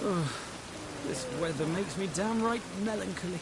Oh, this weather makes me downright melancholy.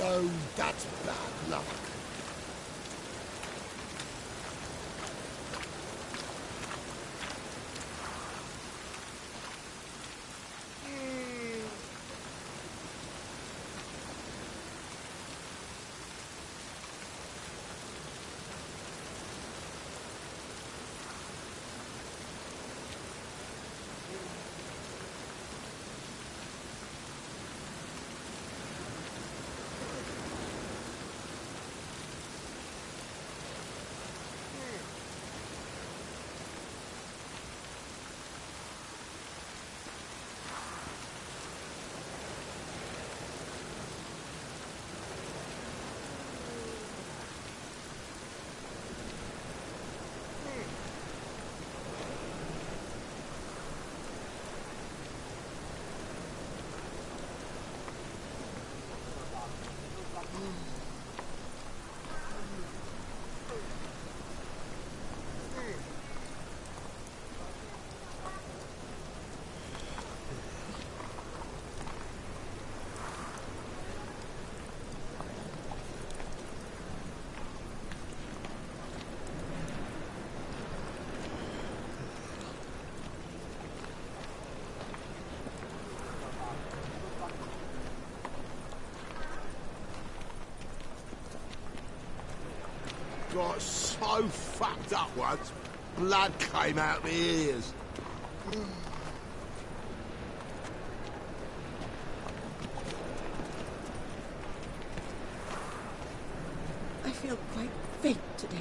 Oh, that's bad luck. Got so fucked up once, blood came out my ears. I feel quite faint today.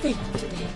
fate today.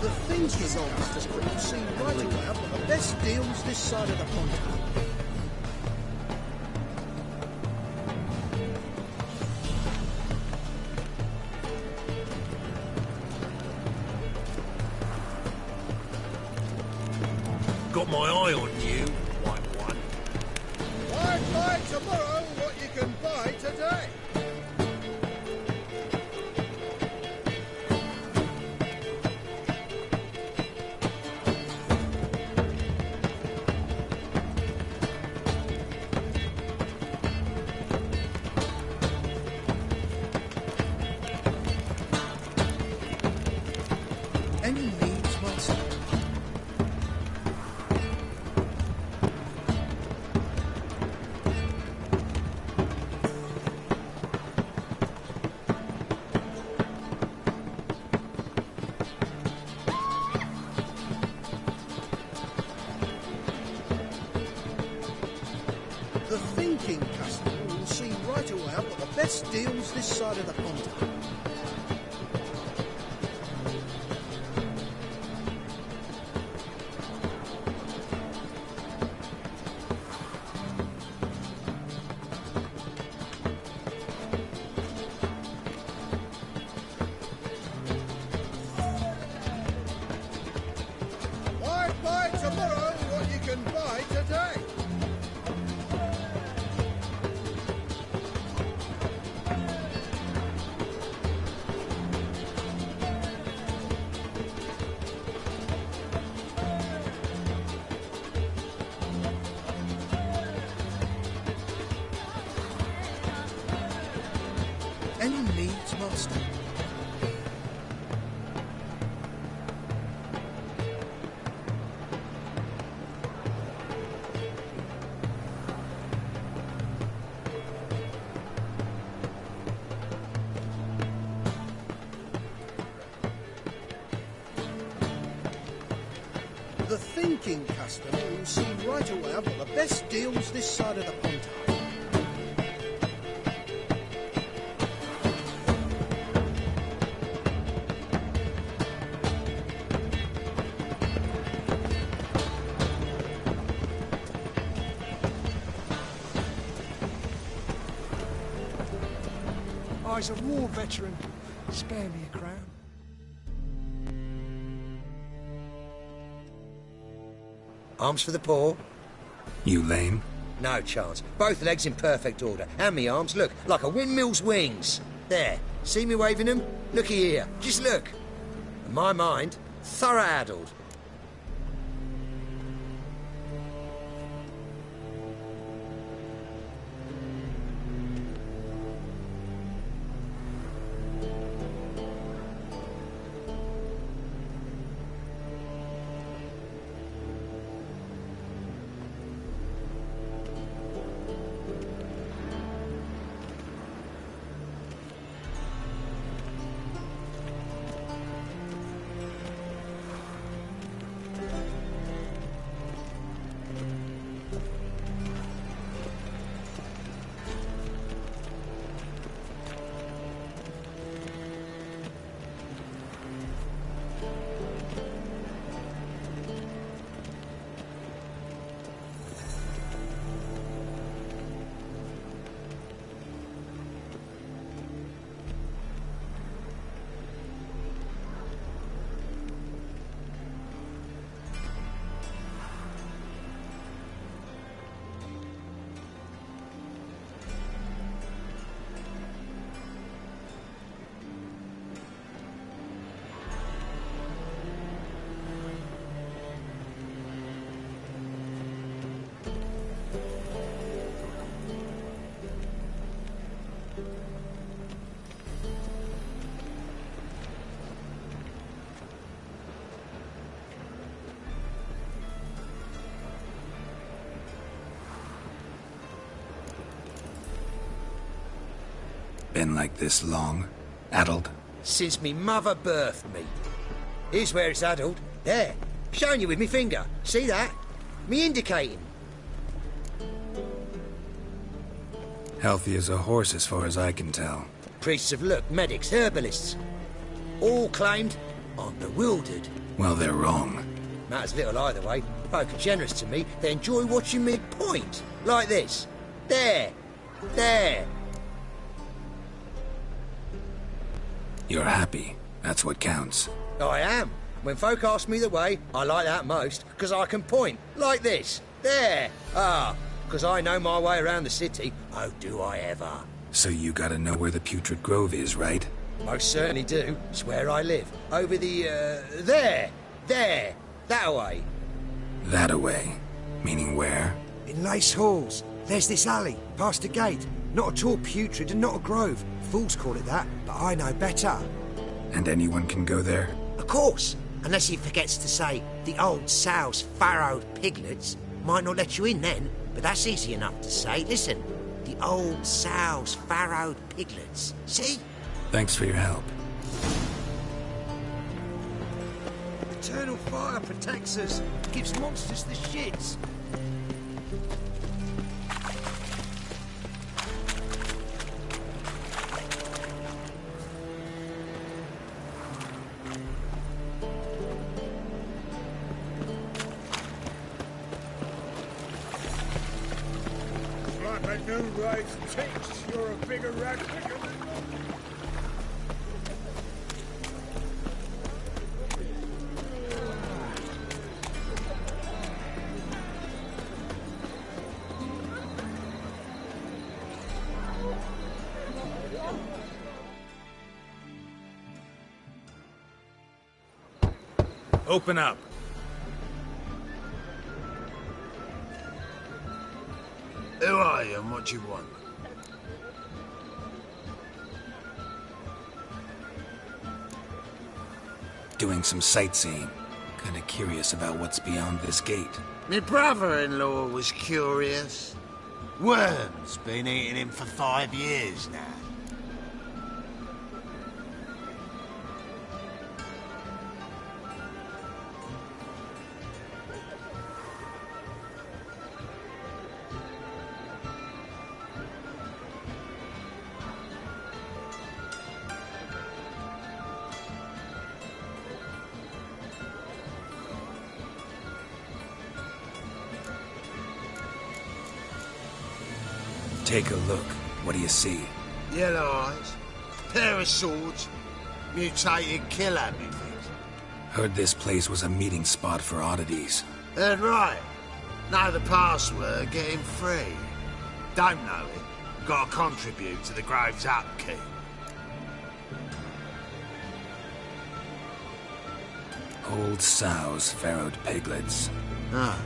The thinking officers will see right away I've got the best deals this side of the pond. Got my eye on you, white one. Why buy tomorrow what you can buy today? Any needs, master? The thinking customer will see right away I've got the best deals this side of the pond. Why buy tomorrow what you can buy today? Any needs, master? The thinking customer will see right away I've got the best deals this side of the pond. I's a war veteran. Spare me a crown. Arms for the poor? You lame? No chance. Both legs in perfect order. And me arms, look, like a windmill's wings. There. See me waving them? Looky here. Just look. And my mind, thorough addled. been like this long? Addled? Since me mother birthed me. Here's where it's addled. There. Showing you with me finger. See that? Me indicating. Healthy as a horse as far as I can tell. Priests of luck, medics, herbalists. All claimed I'm bewildered. Well, they're wrong. Matters little either way. Folk are generous to me. They enjoy watching me point. Like this. There. There. You're happy. That's what counts. I am. When folk ask me the way, I like that most, because I can point. Like this. There. Ah. Because I know my way around the city. Oh, do I ever. So you gotta know where the Putrid Grove is, right? Most certainly do. It's where I live. Over the, there. There. That way. That away. Meaning where? In Lace Halls. There's this alley, past a gate. Not at all putrid and not a grove. Fools call it that, but I know better. And anyone can go there? Of course. Unless he forgets to say, the old sow's farrowed piglets. Might not let you in then, but that's easy enough to say. Listen. The old sow's farrowed piglets. See? Thanks for your help. Eternal fire protects us. Gives monsters the shits. Like a new race thinks you're a bigger rat quicker than Open up. Who are you and what do you want? Doing some sightseeing. Kinda curious about what's beyond this gate. My brother-in-law was curious. Worms been eating him for 5 years now. Take a look. What do you see? Yellow eyes, pair of swords, mutated killer, methinks. Heard this place was a meeting spot for oddities. Heard right. Know the password, get him free. Don't know it, gotta contribute to the Grove's upkeep. Old sows, farrowed piglets. Ah.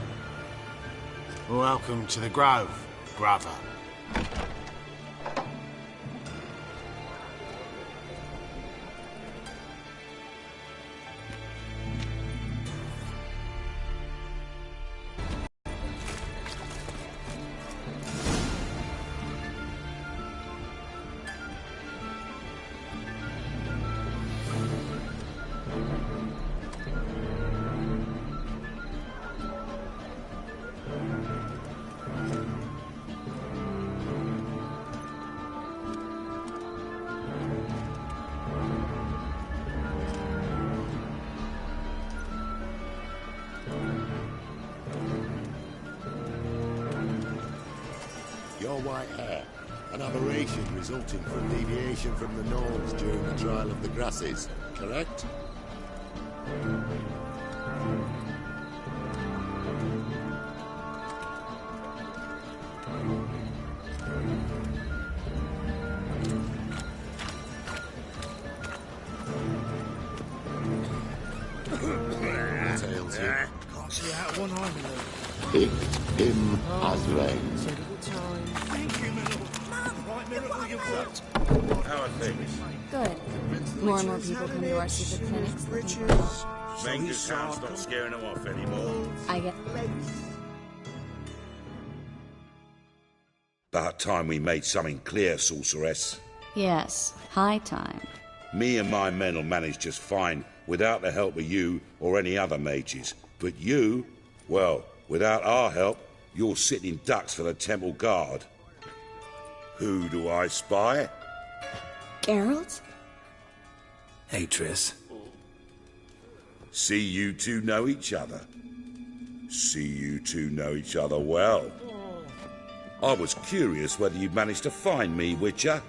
Welcome to the Grove, brother. Your white hair, an aberration resulting from deviation from the norms during the trial of the grasses, correct? Tails you. can't see out one eye, my lord. Picked him as rain. Thank you, my lord. Right, miracle you've worked. How are things? Good. More and more people come to our secret clinics looking for help. Mangus Hound's not scaring them off anymore. I get... About time we made something clear, sorceress. Yes, high time. Me and my men will manage just fine without the help of you or any other mages. But you, well, without our help, you're sitting ducks for the temple guard. Who do I spy? Geralt? Hey, Triss. See you two know each other. See you two know each other well. I was curious whether you'd managed to find me, Witcher.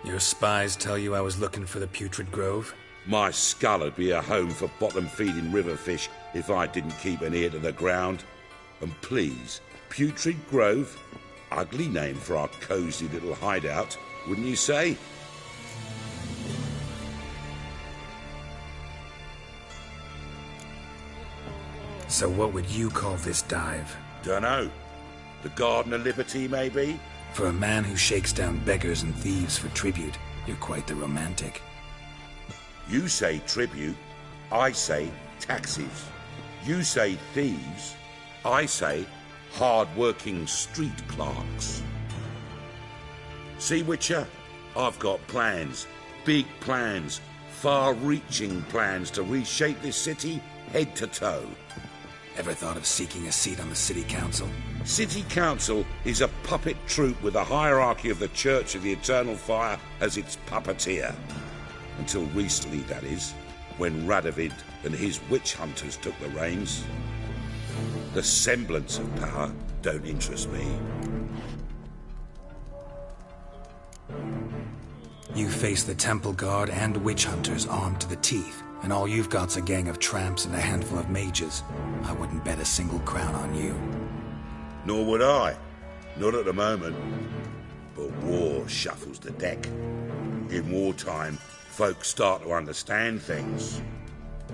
Your spies tell you I was looking for the Putrid Grove? My skull would be a home for bottom-feeding river fish if I didn't keep an ear to the ground. And please, Putrid Grove? Ugly name for our cosy little hideout, wouldn't you say? So what would you call this dive? Dunno. The Garden of Liberty, maybe? For a man who shakes down beggars and thieves for tribute, you're quite the romantic. You say tribute, I say taxes. You say thieves, I say hard-working street clerks. See, Witcher, I've got plans, big plans, far-reaching plans to reshape this city head to toe. Ever thought of seeking a seat on the city council? City council is a puppet troupe with the hierarchy of the Church of the Eternal Fire as its puppeteer. Until recently, that is, when Radovid and his witch hunters took the reins. The semblance of power don't interest me. You face the temple guard and witch hunters armed to the teeth, and all you've got's a gang of tramps and a handful of mages. I wouldn't bet a single crown on you. Nor would I. Not at the moment. But war shuffles the deck. In wartime, folks start to understand things.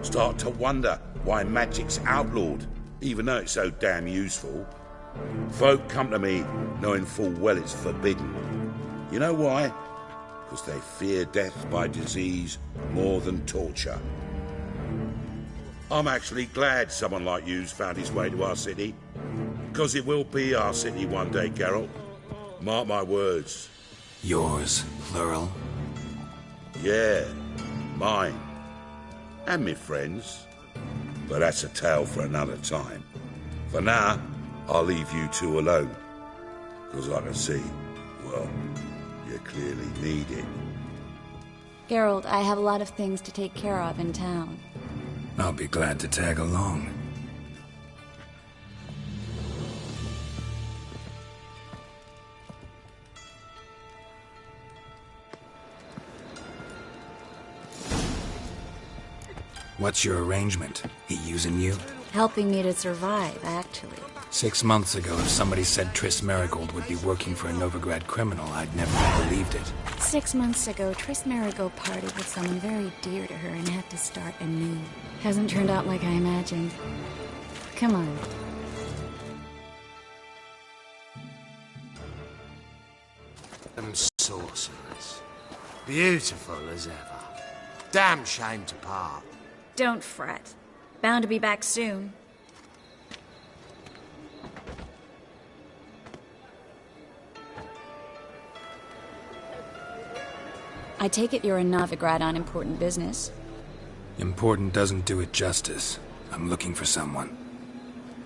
Start to wonder why magic's outlawed, even though it's so damn useful. Folk come to me knowing full well it's forbidden. You know why? Because they fear death by disease more than torture. I'm actually glad someone like you's found his way to our city. Because it will be our city one day, Geralt. Mark my words. Yours, plural? Yeah, mine. And me friends. But that's a tale for another time. For now, I'll leave you two alone. Because I can see, well, you clearly need it. Geralt, I have a lot of things to take care of in town. I'll be glad to tag along. What's your arrangement? He using you? Helping me to survive, actually. 6 months ago, if somebody said Triss Marigold would be working for a Novigrad criminal, I'd never have believed it. 6 months ago, Triss Marigold partied with someone very dear to her and had to start anew. Hasn't turned out like I imagined. Come on. Them sorcerers. Beautiful as ever. Damn shame to part. Don't fret. Bound to be back soon. I take it you're in Novigrad on important business. Important doesn't do it justice. I'm looking for someone.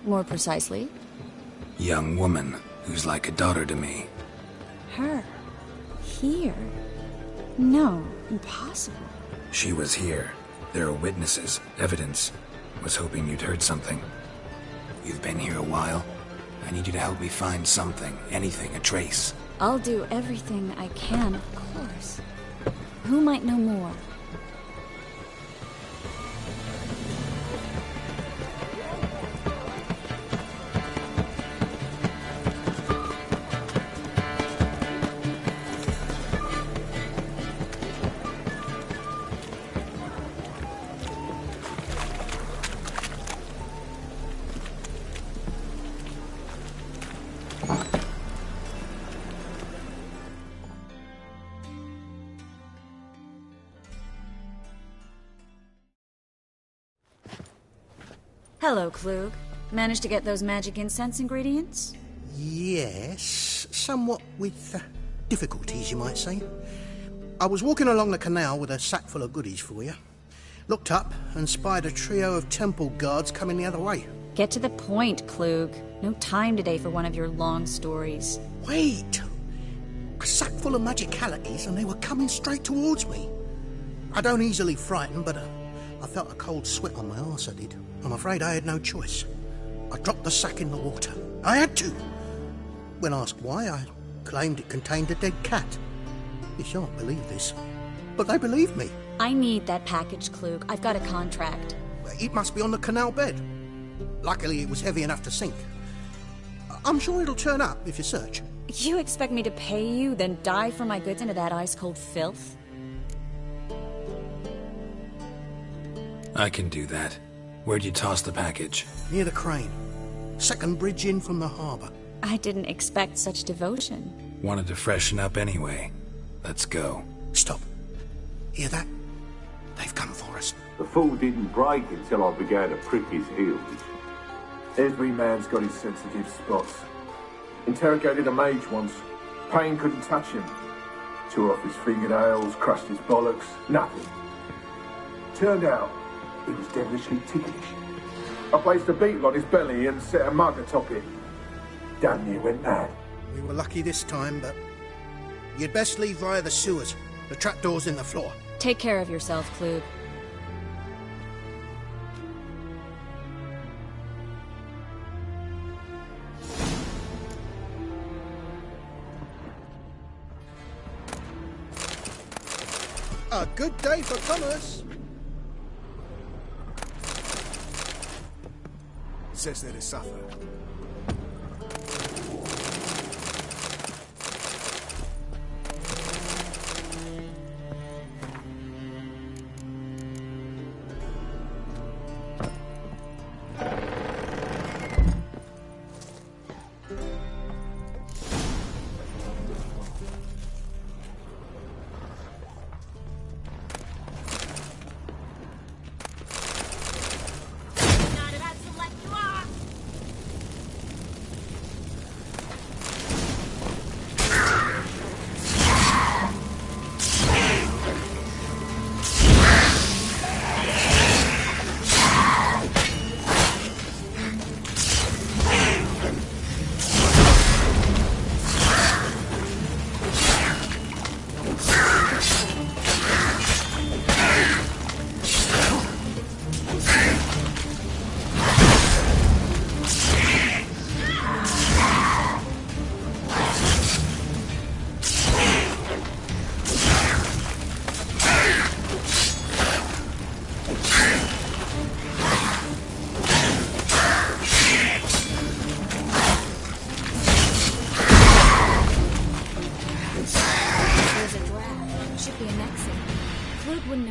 More precisely? Young woman who's like a daughter to me. Her? Here? No, impossible. She was here. There are witnesses, evidence. Was hoping you'd heard something. You've been here a while. I need you to help me find something, anything, a trace. I'll do everything I can, of course. Who might know more? Hello, Klug. Managed to get those magic incense ingredients? Yes, somewhat with difficulties, you might say. I was walking along the canal with a sack full of goodies for you. Looked up and spied a trio of temple guards coming the other way. Get to the point, Klug. No time today for one of your long stories. Wait! A sack full of magicalities and they were coming straight towards me. I don't easily frighten, but I felt a cold sweat on my arse, I did. I'm afraid I had no choice. I dropped the sack in the water. I had to. When asked why, I claimed it contained a dead cat. You shan't believe this, but they believed me. I need that package, Klug. I've got a contract. It must be on the canal bed. Luckily, it was heavy enough to sink. I'm sure it'll turn up if you search. You expect me to pay you, then dive for my goods into that ice-cold filth? I can do that. Where'd you toss the package? Near the crane. Second bridge in from the harbour. I didn't expect such devotion. Wanted to freshen up anyway. Let's go. Stop. Hear that? They've come for us. The fool didn't break until I began to prick his heels. Every man's got his sensitive spots. Interrogated a mage once. Pain couldn't touch him. Tore off his fingernails, crushed his bollocks, nothing. Turned out, he was devilishly ticklish. I placed a beetle on his belly and set a mug atop it. Damn near went mad. We were lucky this time, but you'd best leave via the sewers. The trapdoor's in the floor. Take care of yourself, Klug. A good day for commerce. Says they're to suffer.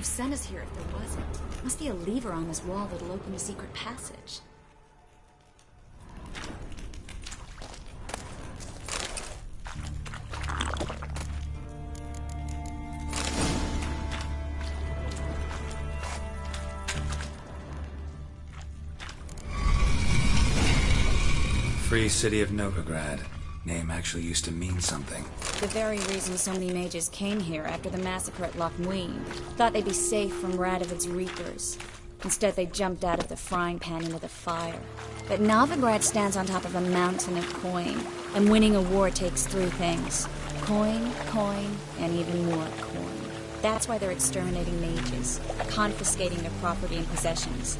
Sent us here if there wasn't. Must be a lever on this wall that'll open a secret passage. Free City of Novigrad. Name actually used to mean something. The very reason so many mages came here after the massacre at Loch Muin. Thought they'd be safe from Radovid's reapers. Instead, they jumped out of the frying pan into the fire. But Novigrad stands on top of a mountain of coin, and winning a war takes three things. Coin, coin, and even more coin. That's why they're exterminating mages, confiscating their property and possessions.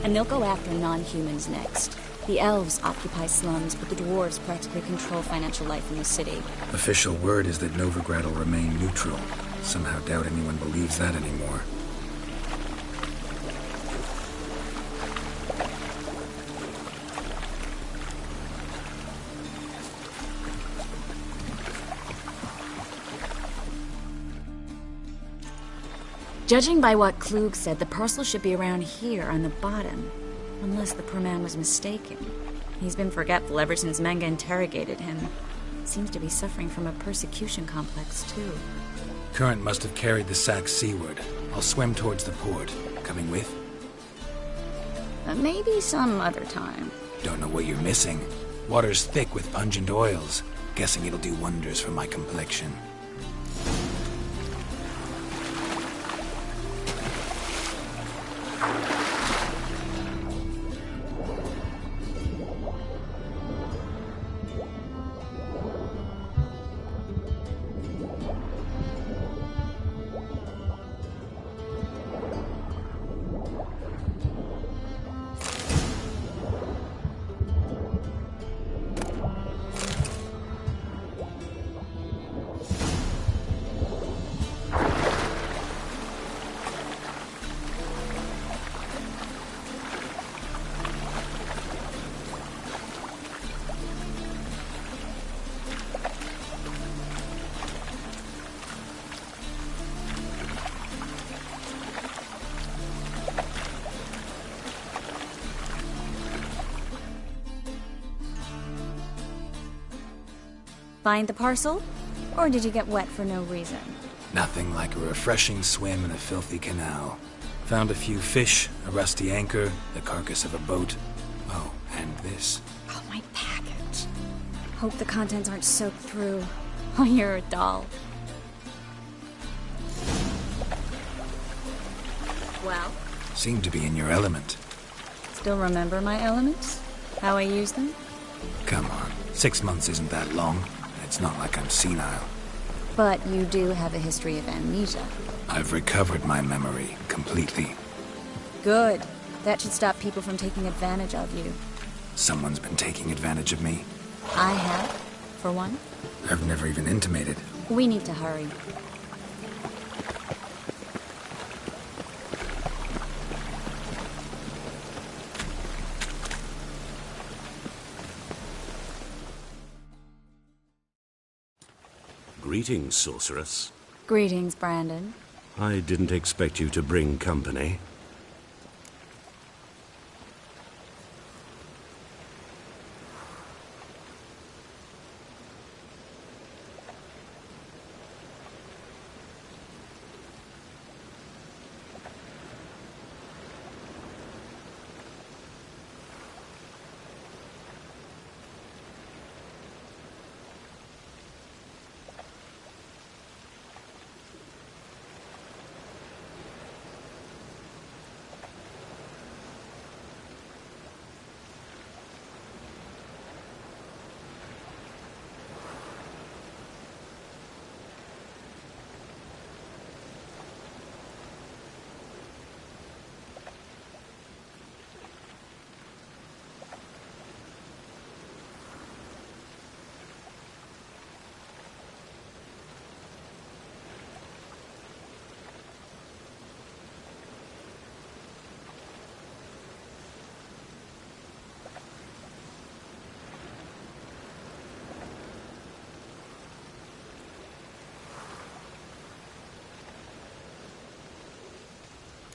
And they'll go after non-humans next. The elves occupy slums, but the dwarves practically control financial life in the city. Official word is that Novigrad will remain neutral. Somehow doubt anyone believes that anymore. Judging by what Klug said, the parcel should be around here on the bottom. Unless the poor man was mistaken. He's been forgetful ever since Manga interrogated him. Seems to be suffering from a persecution complex, too. Current must have carried the sack seaward. I'll swim towards the port. Coming with? Maybe some other time. Don't know what you're missing. Water's thick with pungent oils. Guessing it'll do wonders for my complexion. Find the parcel? Or did you get wet for no reason? Nothing like a refreshing swim in a filthy canal. Found a few fish, a rusty anchor, the carcass of a boat. Oh, and this. Oh, my package. Hope the contents aren't soaked through. Oh, you're a doll. Well? Seem to be in your element. Still remember my elements? How I use them? Come on, 6 months isn't that long. It's not like I'm senile. But you do have a history of amnesia. I've recovered my memory completely. Good. That should stop people from taking advantage of you. Someone's been taking advantage of me. I have, for one. I've never even intimated. We need to hurry. Greetings, sorceress. Greetings, Brandon. I didn't expect you to bring company.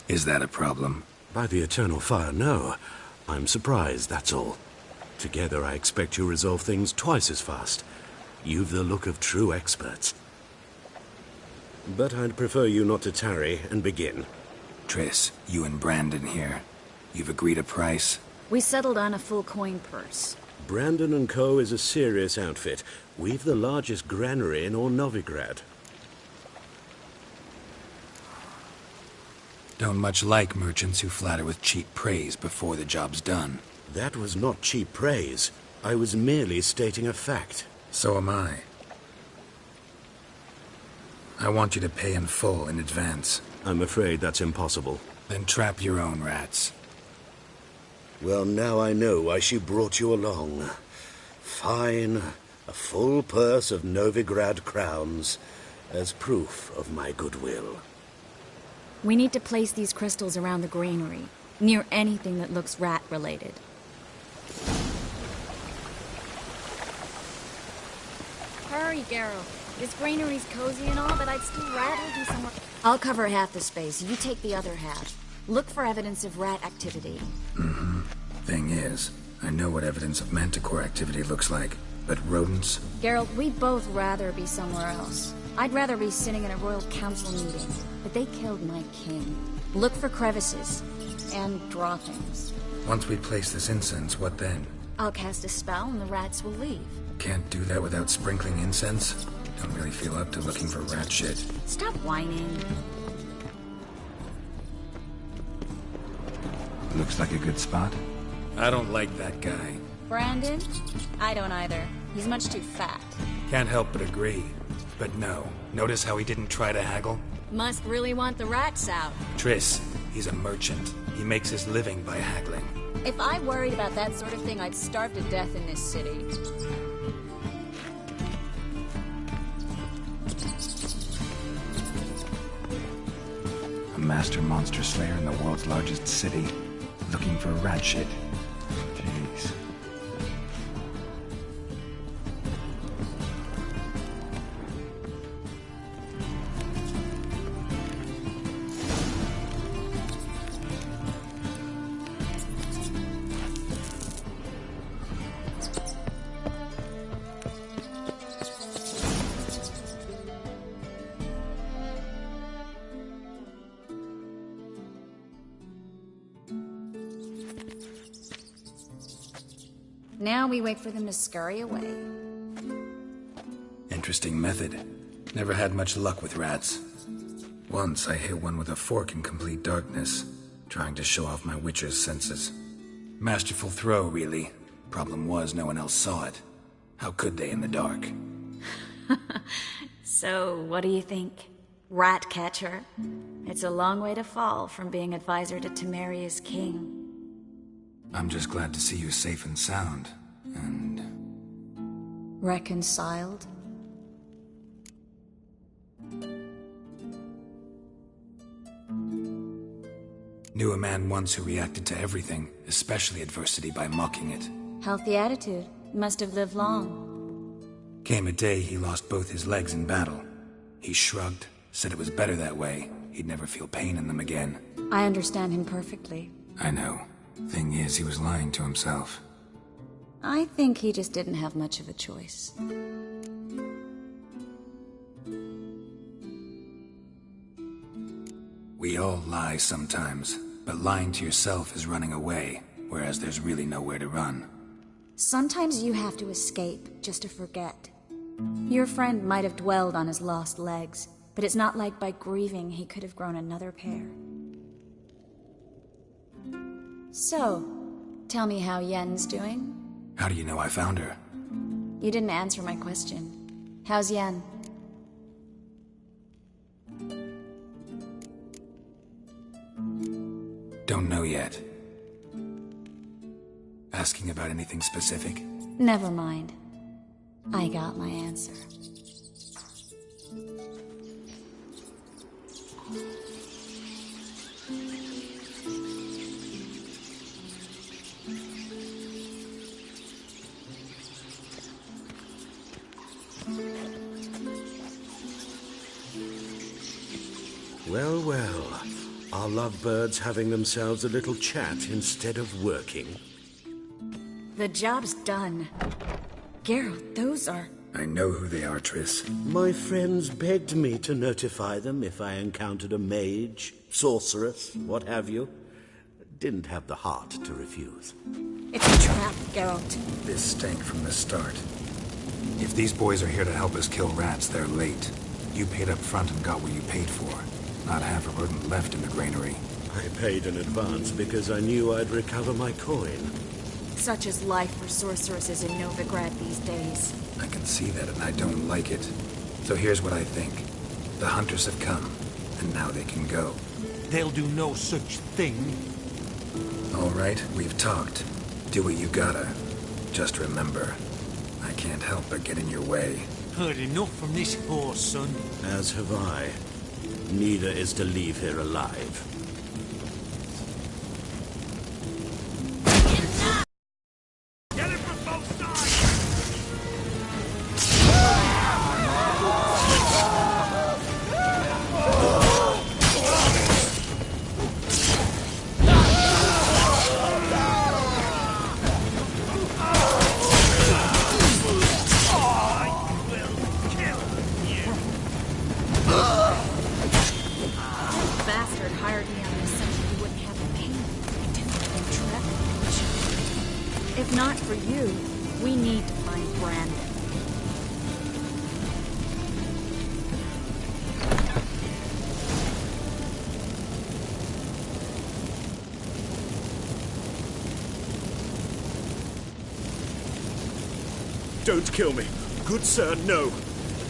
Is that a problem? By the eternal fire, no. I'm surprised, that's all. Together, I expect you resolve things twice as fast. You've the look of true experts. But I'd prefer you not to tarry and begin. Triss, you and Brandon here. You've agreed a price? We settled on a full coin purse. Brandon & Co. is a serious outfit. We've the largest granary in all Novigrad. Don't much like merchants who flatter with cheap praise before the job's done. That was not cheap praise. I was merely stating a fact. So am I. I want you to pay in full in advance. I'm afraid that's impossible. Then trap your own rats. Well, now I know why she brought you along. Fine. A full purse of Novigrad crowns as proof of my goodwill. We need to place these crystals around the granary, near anything that looks rat-related. Hurry, Geralt. This granary's cozy and all, but I'd still rather be somewhere... I'll cover half the space, you take the other half. Look for evidence of rat activity. Mm-hmm. Thing is, I know what evidence of manticore activity looks like, but rodents... Geralt, we'd both rather be somewhere else. I'd rather be sitting in a royal council meeting, but they killed my king. Look for crevices, and draw things. Once we place this incense, what then? I'll cast a spell and the rats will leave. Can't do that without sprinkling incense? Don't really feel up to looking for rat shit. Stop whining. Looks like a good spot. I don't like that guy. Brandon? I don't either. He's much too fat. Can't help but agree. But no. Notice how he didn't try to haggle? Must really want the rats out. Triss, he's a merchant. He makes his living by haggling. If I worried about that sort of thing, I'd starve to death in this city. A master monster slayer in the world's largest city, looking for rat shit. Jeez. Now we wait for them to scurry away. Interesting method. Never had much luck with rats. Once I hit one with a fork in complete darkness, trying to show off my witcher's senses. Masterful throw, really. Problem was, no one else saw it. How could they in the dark? So, what do you think? Rat catcher? It's a long way to fall from being advisor to Temeria's king. I'm just glad to see you safe and sound, and... Reconciled? Knew a man once who reacted to everything, especially adversity, by mocking it. Healthy attitude. Must have lived long. Came a day he lost both his legs in battle. He shrugged, said it was better that way. He'd never feel pain in them again. I understand him perfectly. I know. Thing is, he was lying to himself. I think he just didn't have much of a choice. We all lie sometimes, but lying to yourself is running away, whereas there's really nowhere to run. Sometimes you have to escape, just to forget. Your friend might have dwelled on his lost legs, but it's not like by grieving he could have grown another pair. So, tell me how Yen's doing? How do you know I found her? You didn't answer my question. How's Yen? Don't know yet. Asking about anything specific? Never mind. I got my answer. Well, well. Are lovebirds having themselves a little chat instead of working? The job's done. Geralt, those are... I know who they are, Triss. My friends begged me to notify them if I encountered a mage, sorceress, what have you. Didn't have the heart to refuse. It's a trap, Geralt. This stank from the start. If these boys are here to help us kill rats, they're late. You paid up front and got what you paid for. Not half a rodent left in the granary. I paid in advance because I knew I'd recover my coin. Such is life for sorceresses in Novigrad these days. I can see that and I don't like it. So here's what I think. The hunters have come, and now they can go. They'll do no such thing. All right, we've talked. Do what you gotta. Just remember, I can't help but get in your way. Heard enough from this horse, son. As have I. Neither is to leave here alive. Get it from both sides! Bastard hired me on the assumption he wouldn't have the pain. I didn't even trap. If If not for you, we need to find Brandon. Don't kill me. Good sir, no.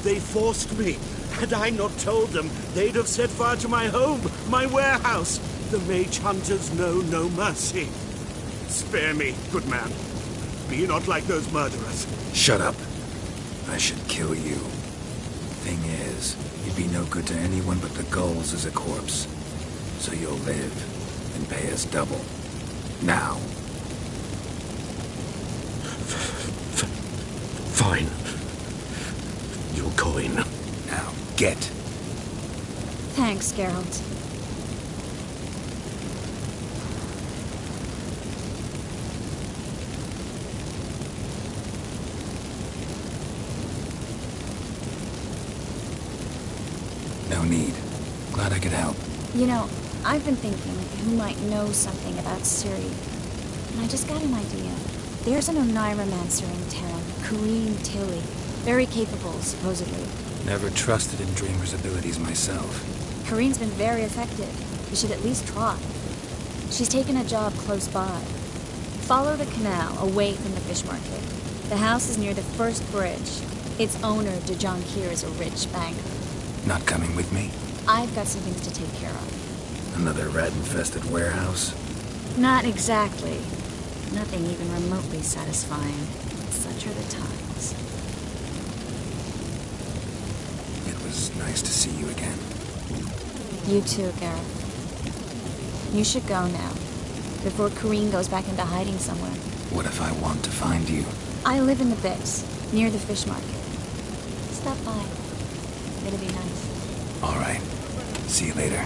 They forced me. Had I not told them, they'd have set fire to my home, my warehouse. The mage hunters know no mercy. Spare me, good man. Be not like those murderers. Shut up. I should kill you. Thing is, you'd be no good to anyone but the gulls as a corpse. So you'll live and pay us double. Now. Fine. Your coin. Now, get. Thanks, Geralt. No need. Glad I could help. You know, I've been thinking who might know something about Ciri. And I just got an idea. There's an Oneiromancer in town, Corrine Tilly. Very capable, supposedly. Never trusted in Dreamer's abilities myself. Corrine's been very effective. You should at least try. She's taken a job close by. Follow the canal away from the fish market. The house is near the first bridge. Its owner, Dejon Kier, is a rich banker. Not coming with me? I've got some things to take care of. Another rat-infested warehouse? Not exactly. Nothing even remotely satisfying. Such are the times. It was nice to see you again. You too, Gareth. You should go now, before Corrine goes back into hiding somewhere. What if I want to find you? I live in the Bix, near the fish market. Stop by. It'll be nice. All right. See you later.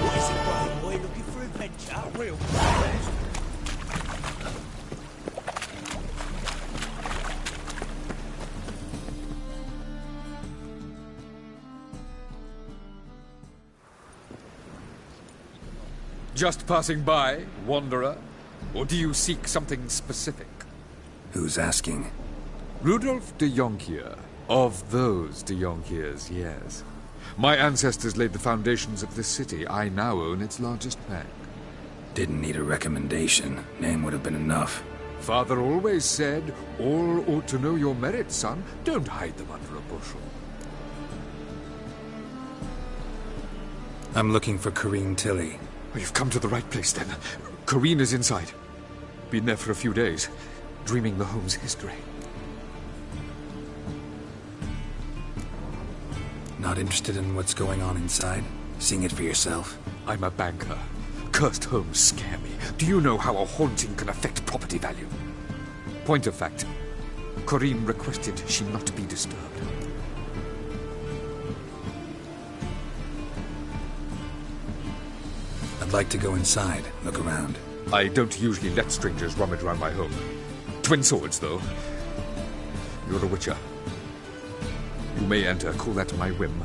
What is it, brother boy? Looking for adventure? Real Just passing by, wanderer? Or do you seek something specific? Who's asking? Rudolf de Jonkier. Of those de Jonkiers, yes. My ancestors laid the foundations of this city. I now own its largest bank. Didn't need a recommendation. Name would have been enough. Father always said, all ought to know your merits, son. Don't hide them under a bushel. I'm looking for Corrine Tilly. You've come to the right place, then. Corrine is inside. Been there for a few days, dreaming the home's history. Not interested in what's going on inside? Seeing it for yourself? I'm a banker. Cursed homes scare me. Do you know how a haunting can affect property value? Point of fact, Corrine requested she not be disturbed. I'd like to go inside, look around. I don't usually let strangers rummage around my home. Twin swords, though. You're a witcher. You may enter, call that my whim.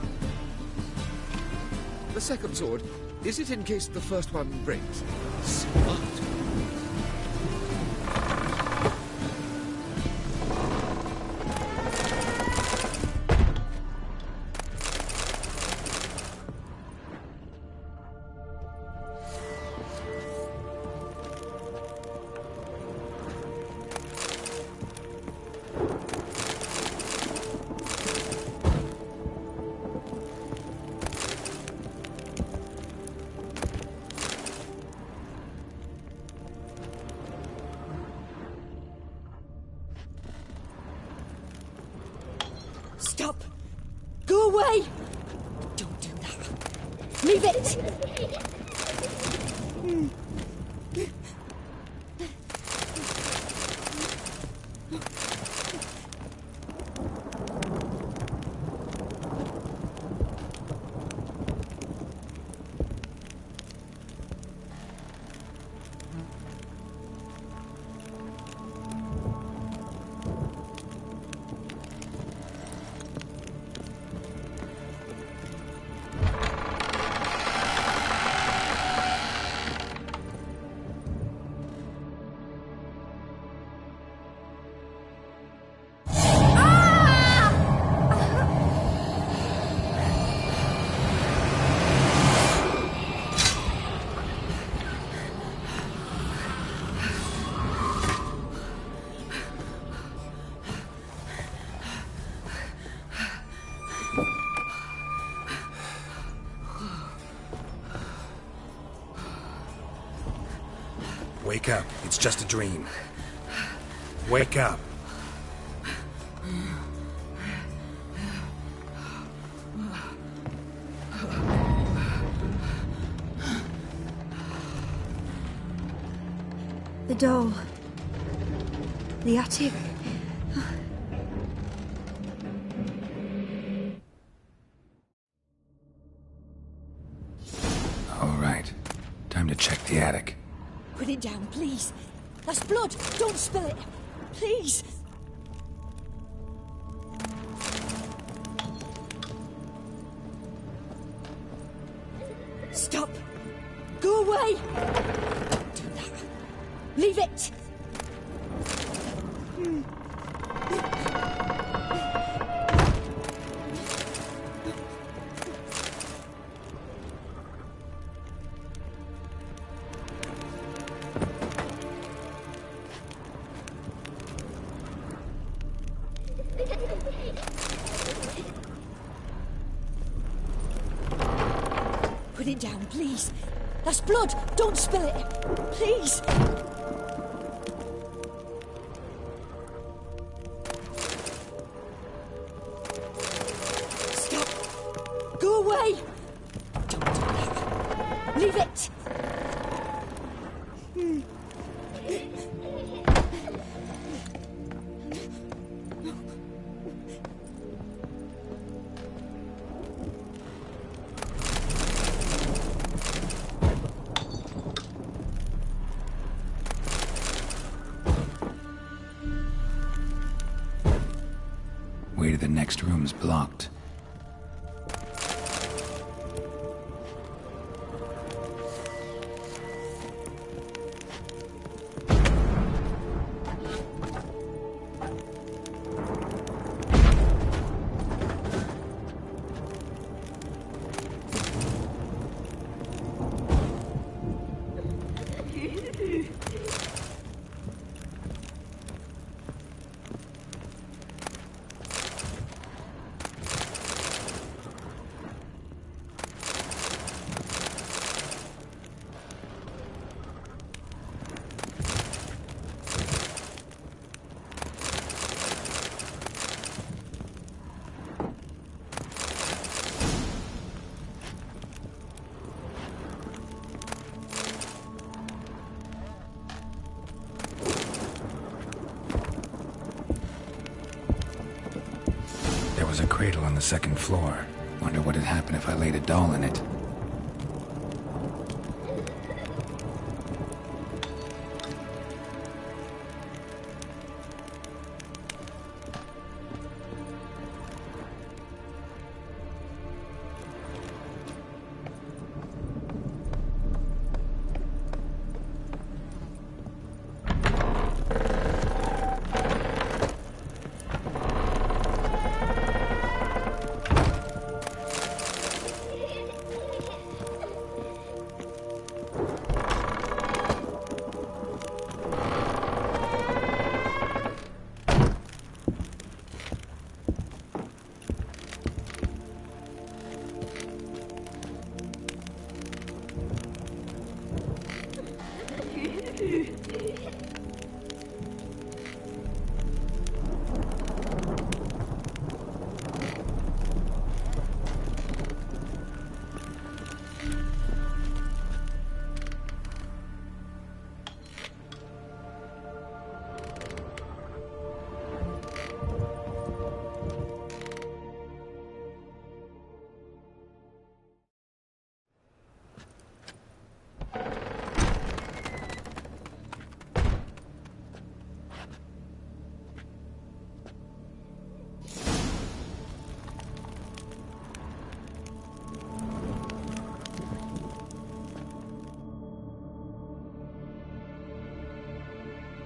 The second sword, is it in case the first one breaks? Smart. Stop! Go away! Don't do that. Leave it! Wake up. It's just a dream. Wake up. The door. The attic. All right. Time to check the attic. Put it down, please. That's blood. Don't spill it. Please. Stop. Go away. Don't do that. Leave it. Put it down, please. That's blood. Don't spill it. Please. Stop. Go away. Don't do that. Leave it. Way to the next room's blocked. There was a cradle on the second floor. Wonder what had happened if I laid a doll in it.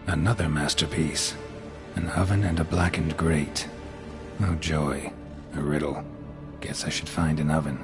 Another masterpiece. An oven and a blackened grate. Oh joy. A riddle. Guess I should find an oven.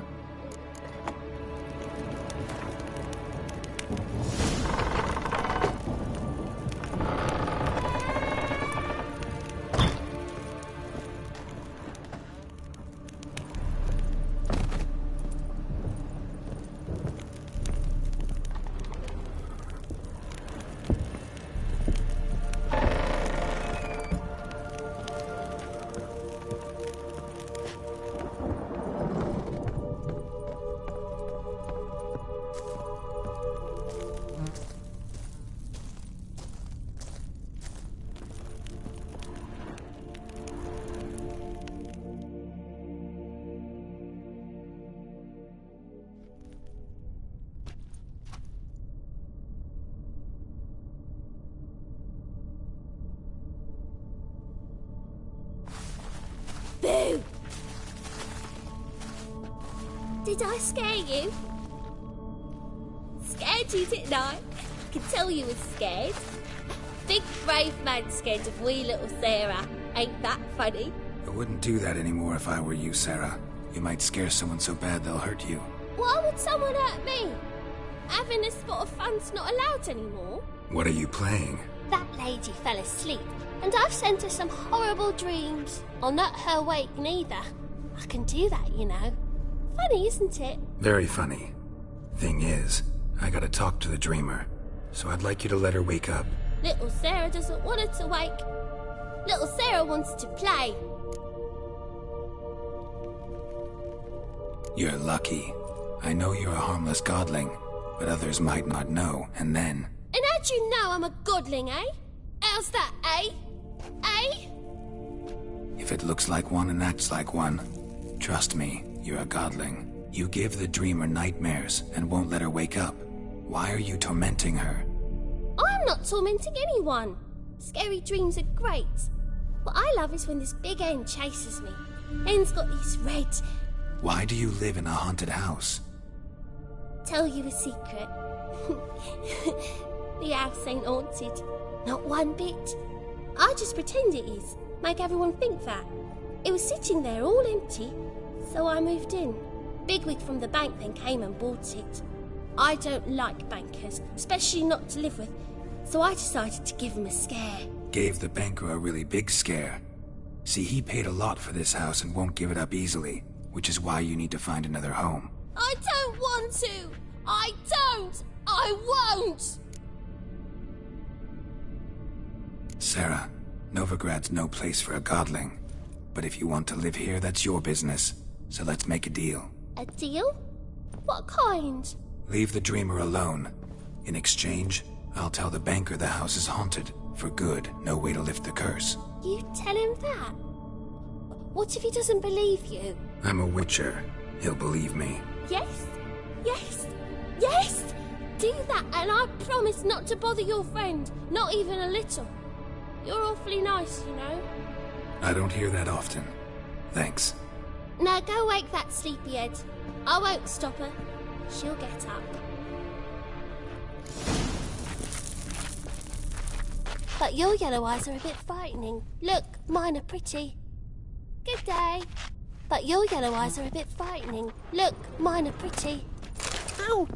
I scare you? Scared you, didn't I? Could tell you was scared. Big brave man scared of wee little Sarah. Ain't that funny? I wouldn't do that anymore if I were you, Sarah. You might scare someone so bad they'll hurt you. Why would someone hurt me? Having a spot of fun's not allowed anymore. What are you playing? That lady fell asleep, and I've sent her some horrible dreams. I'll not her wake neither. I can do that, you know. Funny, isn't it? Very funny. Thing is, I gotta talk to the dreamer, so I'd like you to let her wake up. Little Sarah doesn't want her to wake. Little Sarah wants to play. You're lucky. I know you're a harmless godling, but others might not know, and then... And how'd you know I'm a godling, eh? How's that, eh? Eh? If it looks like one and acts like one, trust me, you're a godling. You give the dreamer nightmares and won't let her wake up. Why are you tormenting her? I'm not tormenting anyone. Scary dreams are great. What I love is when this big hen chases me. Hen's got these red... Why do you live in a haunted house? Tell you a secret. The house ain't haunted. Not one bit. I just pretend it is. Make everyone think that. It was sitting there all empty, so I moved in. Bigwig from the bank then came and bought it. I don't like bankers, especially not to live with, so I decided to give him a scare. Gave the banker a really big scare. See, he paid a lot for this house and won't give it up easily, which is why you need to find another home. I don't want to! I don't! I won't! Sarah, Novigrad's no place for a godling. But if you want to live here, that's your business. So let's make a deal. A deal? What kind? Leave the dreamer alone. In exchange, I'll tell the banker the house is haunted. For good, no way to lift the curse. You tell him that? What if he doesn't believe you? I'm a witcher. He'll believe me. Yes? Yes? Yes! Do that and I promise not to bother your friend. Not even a little. You're awfully nice, you know. I don't hear that often. Thanks. Now go wake that sleepyhead. I won't stop her. She'll get up. But your yellow eyes are a bit frightening. Look, mine are pretty. Good day. But your yellow eyes are a bit frightening. Look, mine are pretty. Ow!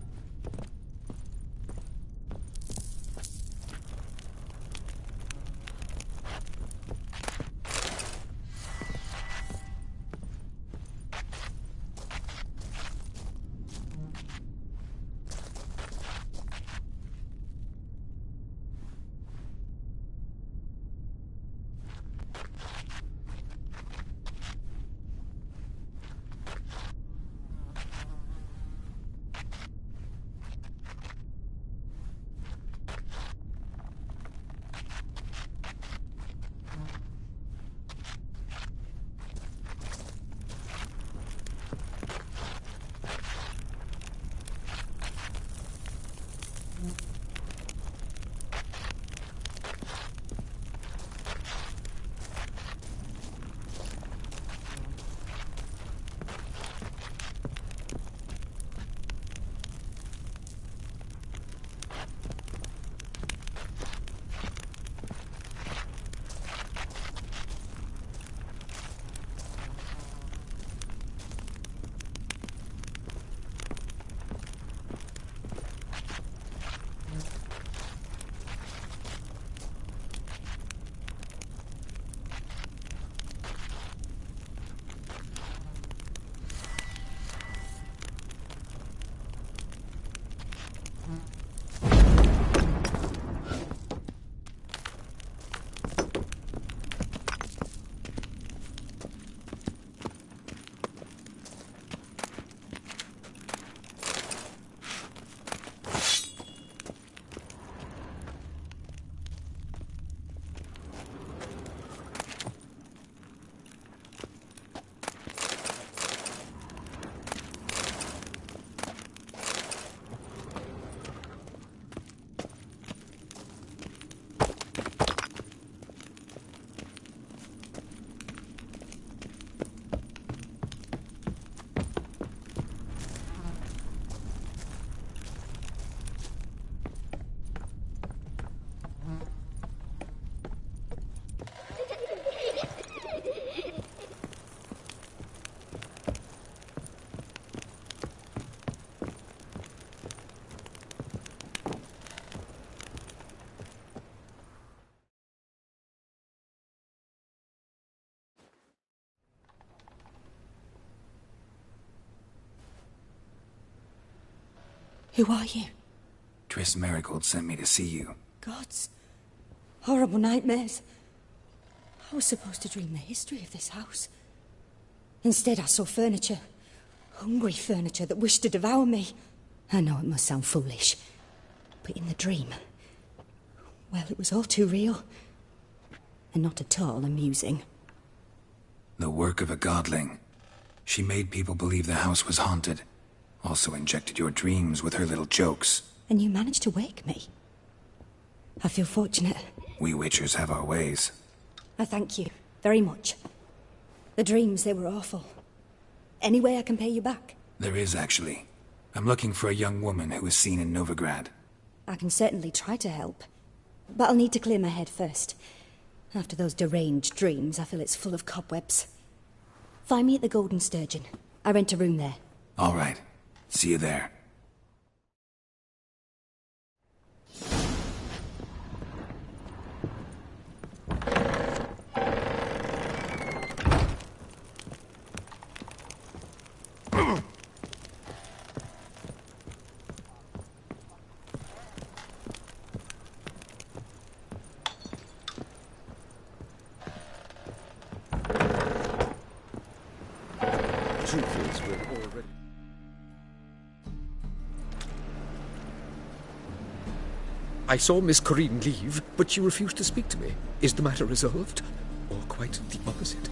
Who are you? Triss Marigold sent me to see you. Gods. Horrible nightmares. I was supposed to dream the history of this house. Instead, I saw furniture. Hungry furniture that wished to devour me. I know it must sound foolish, but in the dream, well, it was all too real. And not at all amusing. The work of a godling. She made people believe the house was haunted. Also injected your dreams with her little jokes. And you managed to wake me. I feel fortunate. We Witchers have our ways. I thank you very much. The dreams, they were awful. Any way I can pay you back? There is, actually. I'm looking for a young woman who was seen in Novigrad. I can certainly try to help. But I'll need to clear my head first. After those deranged dreams, I feel it's full of cobwebs. Find me at the Golden Sturgeon. I rent a room there. All right. See you there. I saw Miss Corinne leave, but she refused to speak to me. Is the matter resolved? Or quite the opposite?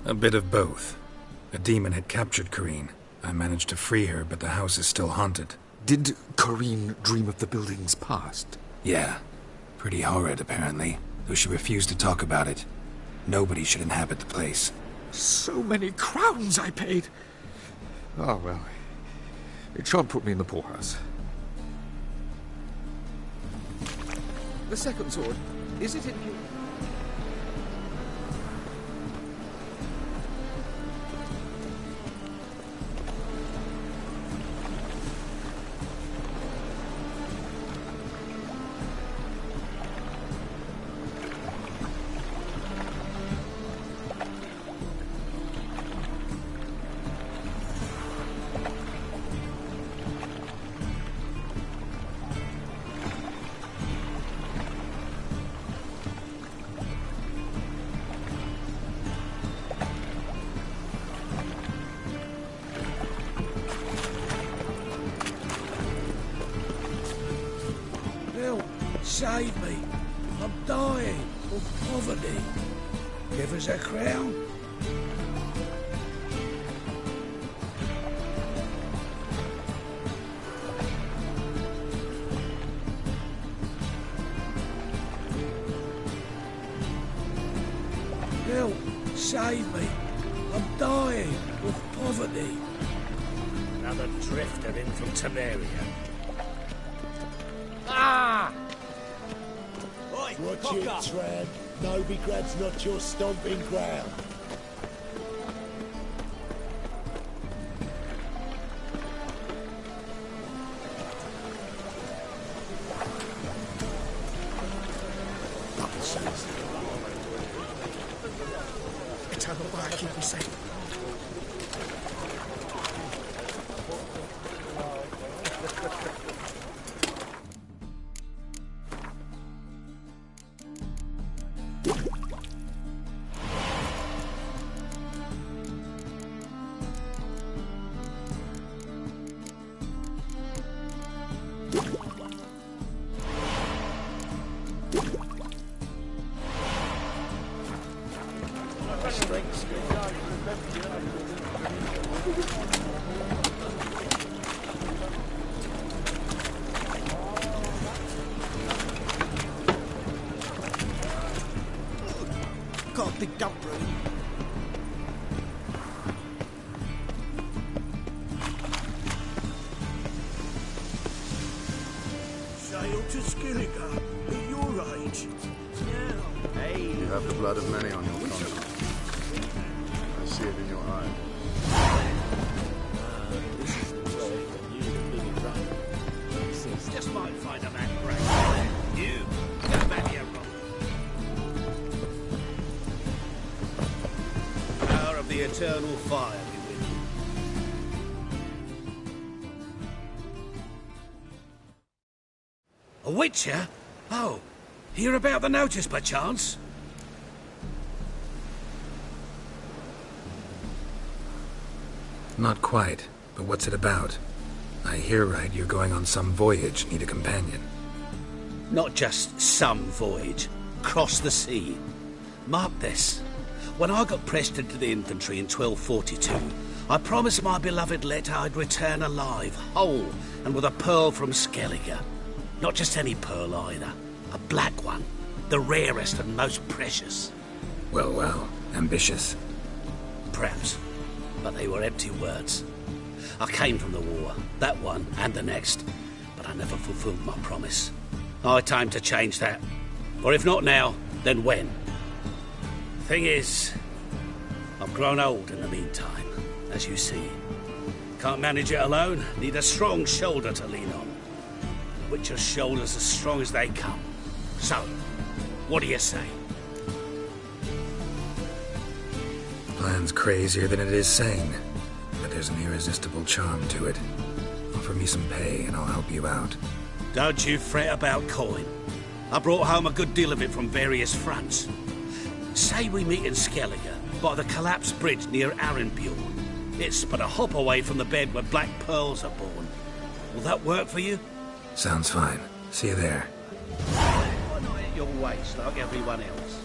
A bit of both. A demon had captured Corinne. I managed to free her, but the house is still haunted. Did Corinne dream of the building's past? Yeah. Pretty horrid, apparently. Though she refused to talk about it. Nobody should inhabit the place. So many crowns I paid! Oh, well. It shan't put me in the poorhouse. The second sword, is it in you? Save me. I'm dying of poverty. Give us a crown. Help, save me. I'm dying of poverty. Another drifter in from Temeria. Ah! Watch it, Tran. Novigrad's not your stomping ground. Eternal fire, keep me safe. Got a big dump room. Sail to Skilliga at your age. Yeah. Hey. You have the blood of many on your conscience. I see it in your eyes. Just might find a man great. You, go back here, Rob. Power of the eternal fire be with you. A witcher? Oh, hear about the notice by chance? Not quite, but what's it about? I hear right you're going on some voyage, need a companion. Not just some voyage. Cross the sea. Mark this. When I got pressed into the infantry in 1242, I promised my beloved Letta I'd return alive, whole, and with a pearl from Skellige. Not just any pearl either. A black one. The rarest and most precious. Well, well. Ambitious. Perhaps. But they were empty words. I came from the war, that one and the next, but I never fulfilled my promise. High time to change that. Or if not now, then when? Thing is, I've grown old in the meantime, as you see. Can't manage it alone, need a strong shoulder to lean on. Witcher's shoulders as strong as they come. So, what do you say? Plan's crazier than it is sane, but there's an irresistible charm to it. Offer me some pay and I'll help you out. Don't you fret about coin. I brought home a good deal of it from various fronts. Say we meet in Skellige, by the collapsed bridge near Arenbjorn. It's but a hop away from the bed where black pearls are born. Will that work for you? Sounds fine. See you there. Why not at your waist like everyone else?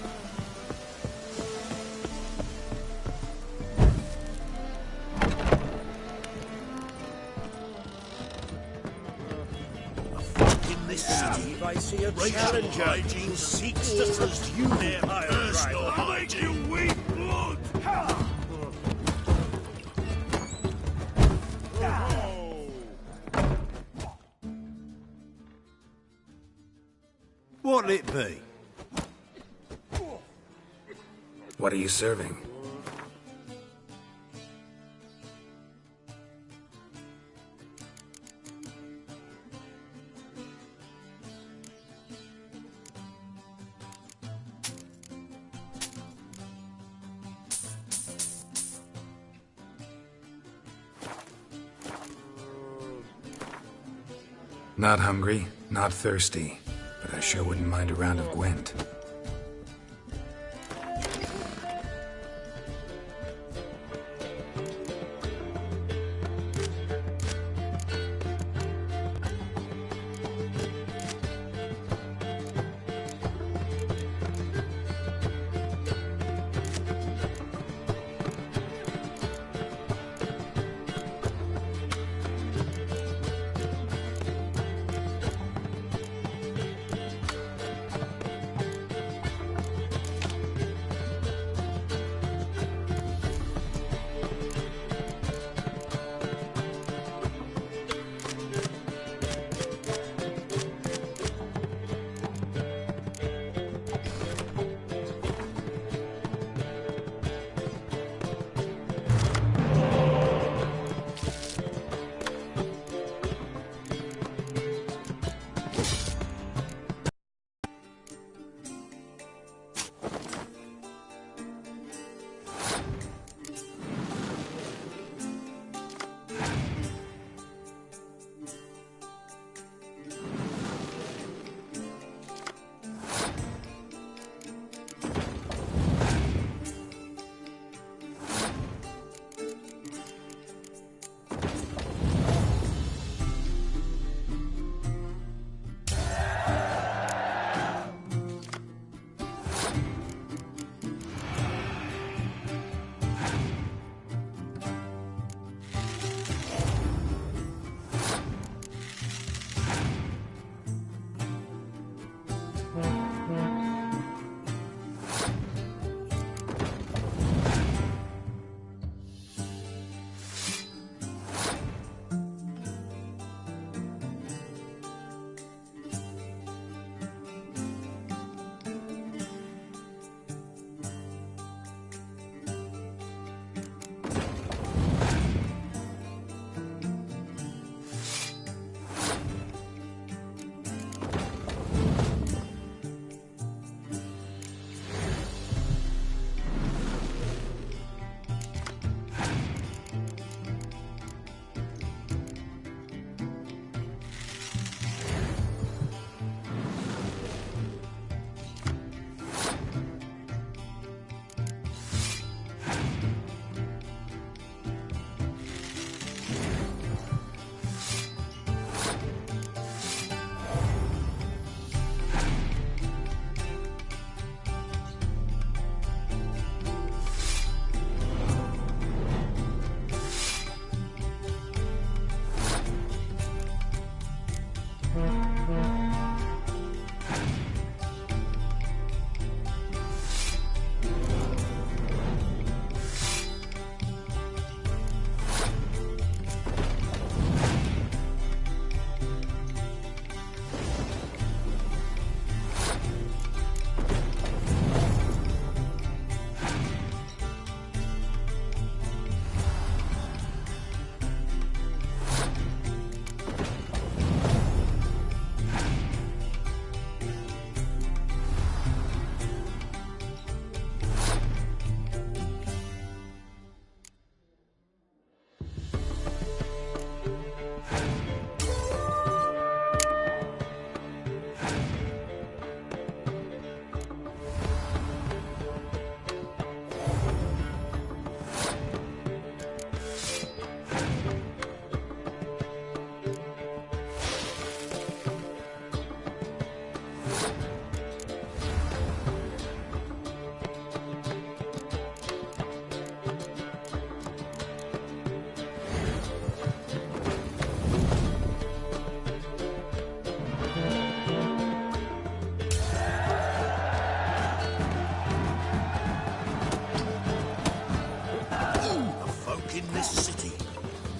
This city, if I see a challenger hygiene seeks to trust you. Personal hygiene, you weep blood. What'll it be? What are you serving? Not hungry, not thirsty, but I sure wouldn't mind a round of Gwent.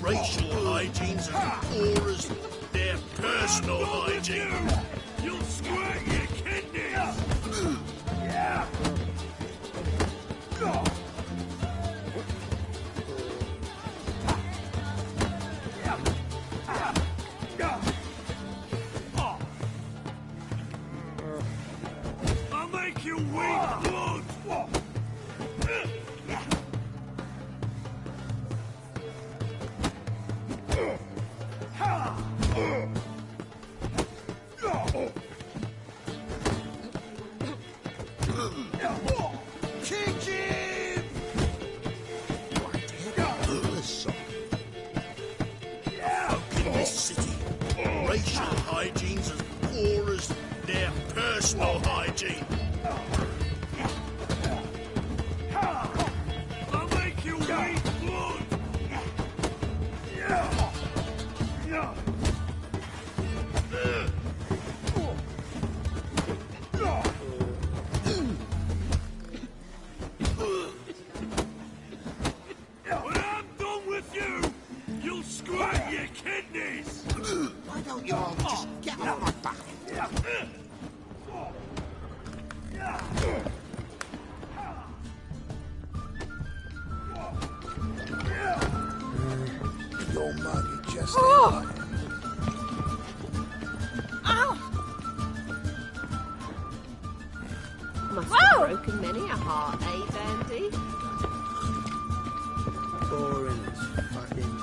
racial hygiene's as poor as their personal hygiene. You'll squirt your kidneys! Yeah! I'll make you weep blood! Kick him! Folk in this city, racial hygiene's as poor as their personal hygiene. I'll make you weep blood! When I'm done with you, you'll squirt your kidneys! Why don't you all just get off my back? Your money just Oh! Ow! Must Whoa! have broken many a heart, eh, Bandy? Boring as fucking...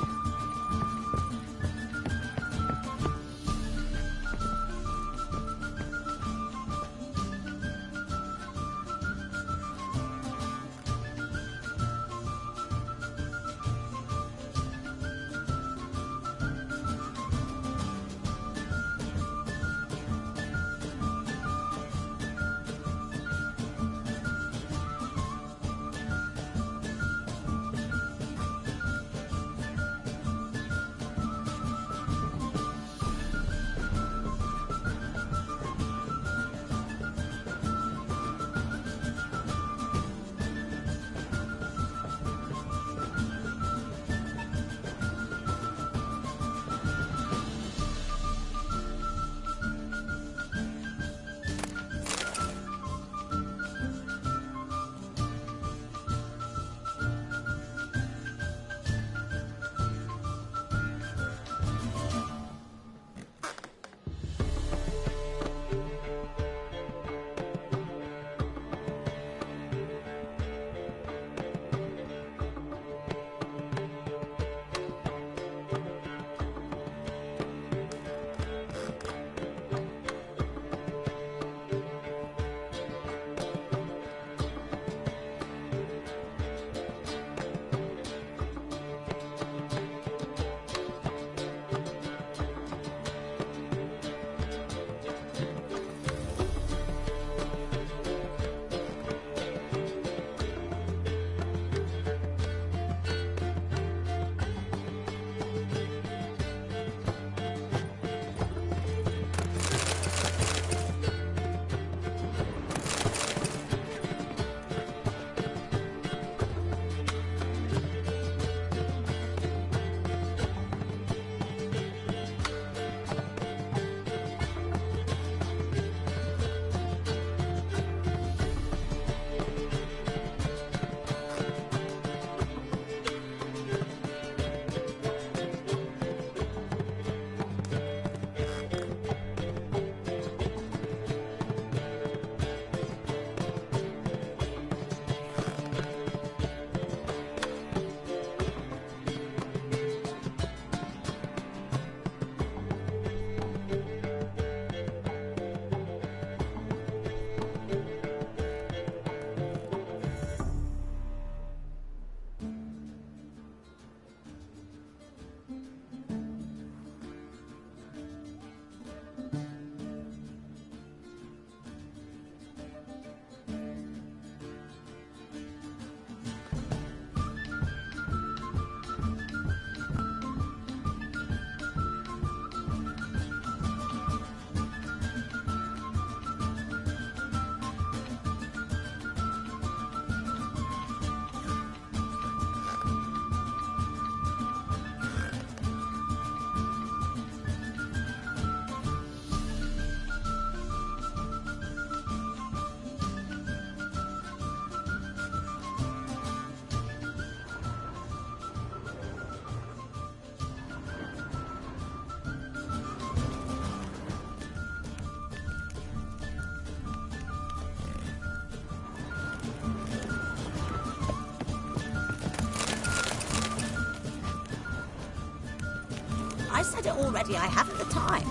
I said it already. I haven't the time.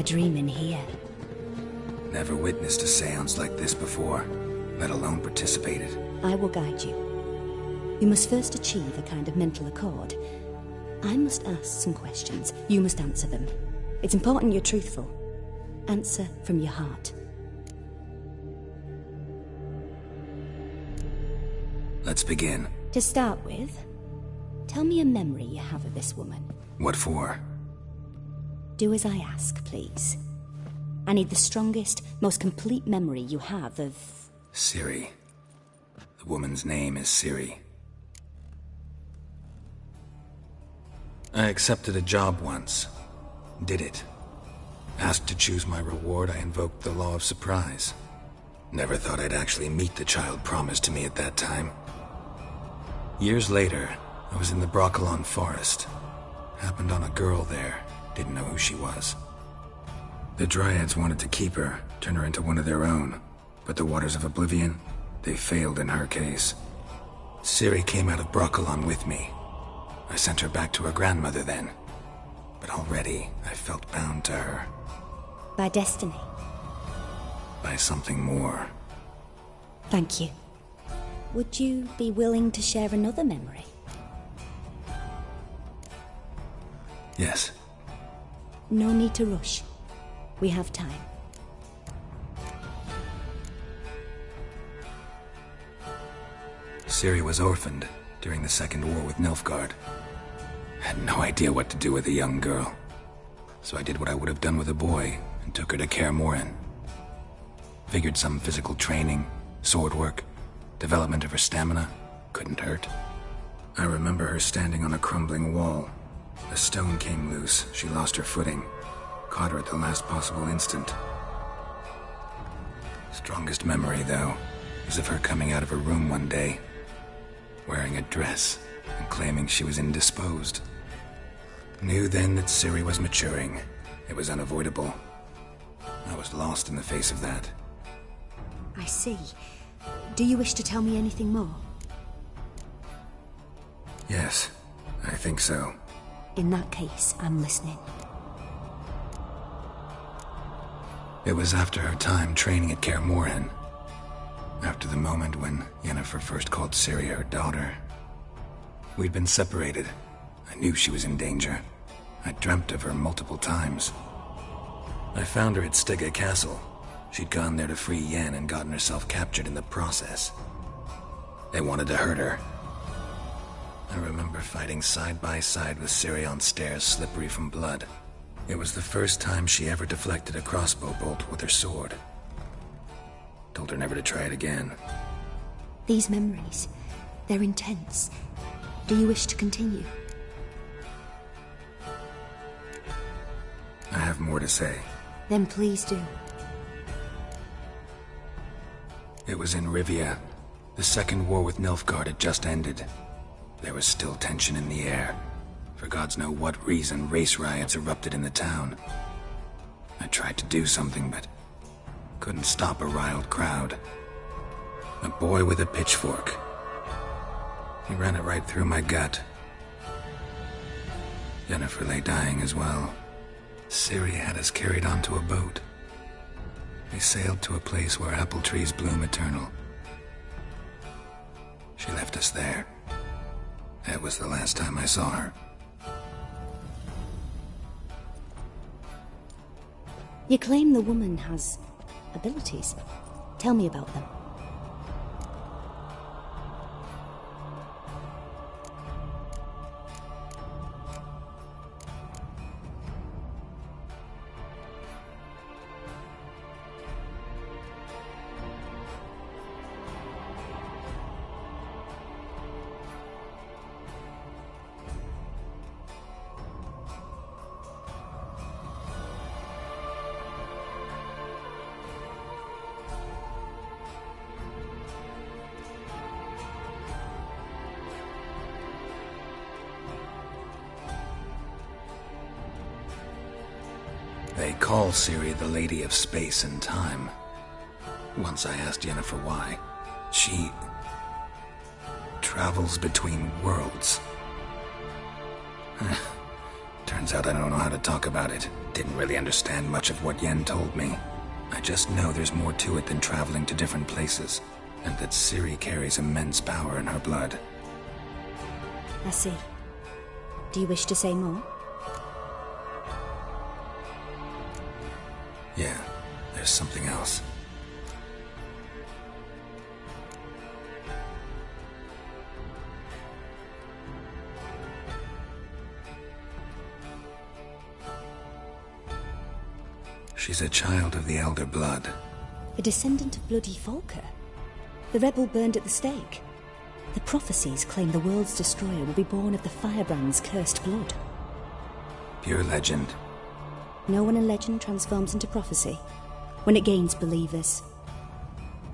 A dream in here. Never witnessed a seance like this before, let alone participated. I will guide you. You must first achieve a kind of mental accord. I must ask some questions. You must answer them. It's important you're truthful. Answer from your heart. Let's begin. To start with, tell me a memory you have of this woman. What for? Do as I ask, please. I need the strongest, most complete memory you have of... Siri. The woman's name is Siri. I accepted a job once. Did it. Asked to choose my reward, I invoked the law of surprise. Never thought I'd actually meet the child promised to me at that time. Years later, I was in the Broccolon forest. Happened on a girl there. Didn't know who she was. The Dryads wanted to keep her, turn her into one of their own. But the Waters of Oblivion, they failed in her case. Siri came out of Broccolon with me. I sent her back to her grandmother then. But already, I felt bound to her. By destiny. By something more. Thank you. Would you be willing to share another memory? Yes. No need to rush. We have time. Ciri was orphaned during the Second War with Nilfgaard. Had no idea what to do with a young girl. So I did what I would have done with a boy and took her to Kaer Morhen. Figured some physical training, sword work, development of her stamina couldn't hurt. I remember her standing on a crumbling wall. A stone came loose, she lost her footing. Caught her at the last possible instant. Strongest memory, though, is of her coming out of her room one day, wearing a dress and claiming she was indisposed. Knew then that Ciri was maturing. It was unavoidable. I was lost in the face of that. I see. Do you wish to tell me anything more? Yes, I think so. In that case, I'm listening. It was after her time training at Kaer Morhen. After the moment when Yennefer first called Ciri her daughter. We'd been separated. I knew she was in danger. I dreamt of her multiple times. I found her at Stege Castle. She'd gone there to free Yen and gotten herself captured in the process. They wanted to hurt her. I remember fighting side by side with Ciri on stairs slippery from blood. It was the first time she ever deflected a crossbow bolt with her sword. Told her never to try it again. These memories, they're intense. Do you wish to continue? I have more to say. Then please do. It was in Rivia. The Second War with Nilfgaard had just ended. There was still tension in the air. For gods know what reason, race riots erupted in the town. I tried to do something, but couldn't stop a riled crowd. A boy with a pitchfork. He ran it right through my gut. Yennefer lay dying as well. Ciri had us carried onto a boat. We sailed to a place where apple trees bloom eternal. She left us there. That was the last time I saw her. You claim the woman has abilities. Tell me about them. They call Ciri the Lady of Space and Time. Once I asked Yennefer why. She travels between worlds. Turns out I don't know how to talk about it. Didn't really understand much of what Yen told me. I just know there's more to it than traveling to different places, and that Ciri carries immense power in her blood. I see. Do you wish to say more? Yeah, there's something else. She's a child of the Elder Blood. A descendant of bloody Volker. The rebel burned at the stake. The prophecies claim the world's destroyer will be born of the Firebrand's cursed blood. Pure legend. No one in legend transforms into prophecy when it gains believers.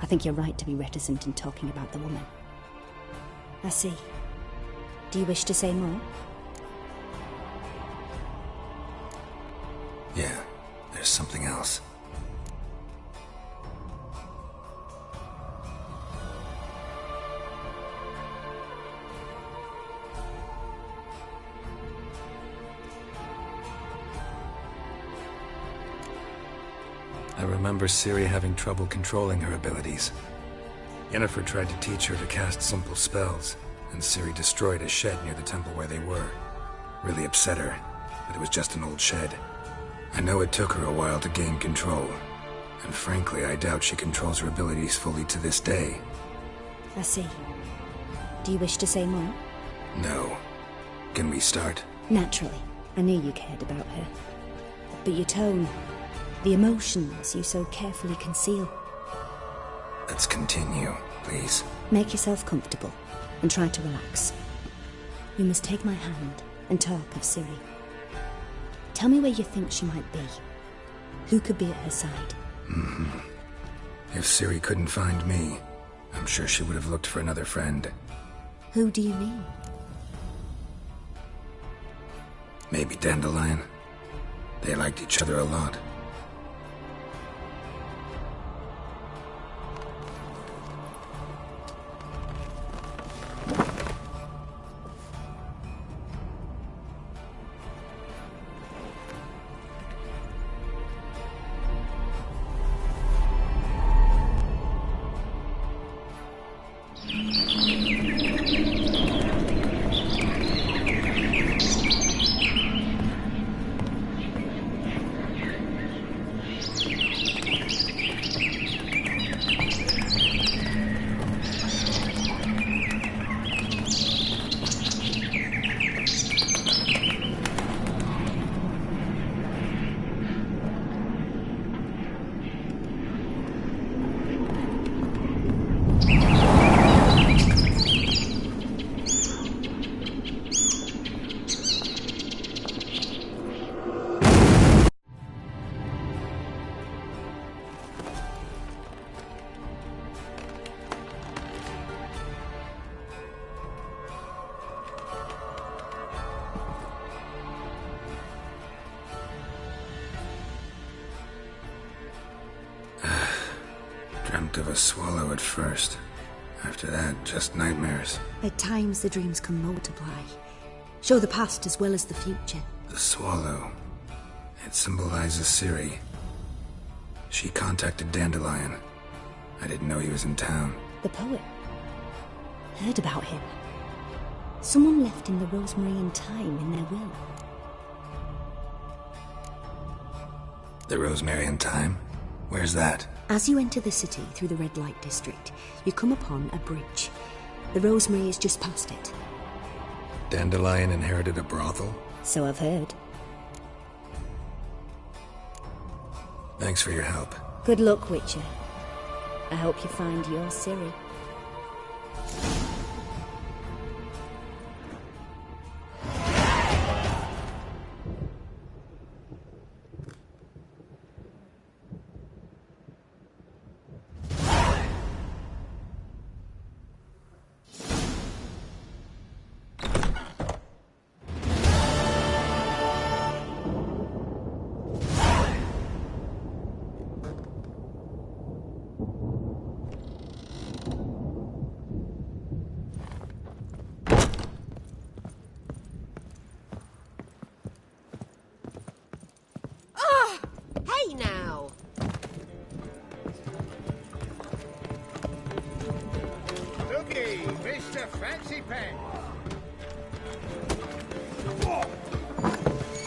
I think you're right to be reticent in talking about the woman. I see. Do you wish to say more? Yeah, there's something else. I remember Ciri having trouble controlling her abilities. Yennefer tried to teach her to cast simple spells, and Ciri destroyed a shed near the temple where they were. Really upset her, but it was just an old shed. I know it took her a while to gain control, and frankly, I doubt she controls her abilities fully to this day. I see. Do you wish to say more? No. Can we start? Naturally. I knew you cared about her. But your tone, the emotions you so carefully conceal. Let's continue, please. Make yourself comfortable and try to relax. You must take my hand and talk of Ciri. Tell me where you think she might be. Who could be at her side? If Ciri couldn't find me, I'm sure she would have looked for another friend. Who do you mean? Maybe Dandelion. They liked each other a lot. Dreamt of a swallow at first. After that, just nightmares. At times the dreams can multiply. Show the past as well as the future. The swallow. It symbolizes Ciri. She contacted Dandelion. I didn't know he was in town. The poet. Heard about him. Someone left him the rosemary and thyme in their will. The rosemary and thyme? Where's that? As you enter the city through the red light district, you come upon a bridge. The rosemary is just past it. Dandelion inherited a brothel? So I've heard. Thanks for your help. Good luck, Witcher. I hope you find your Ciri.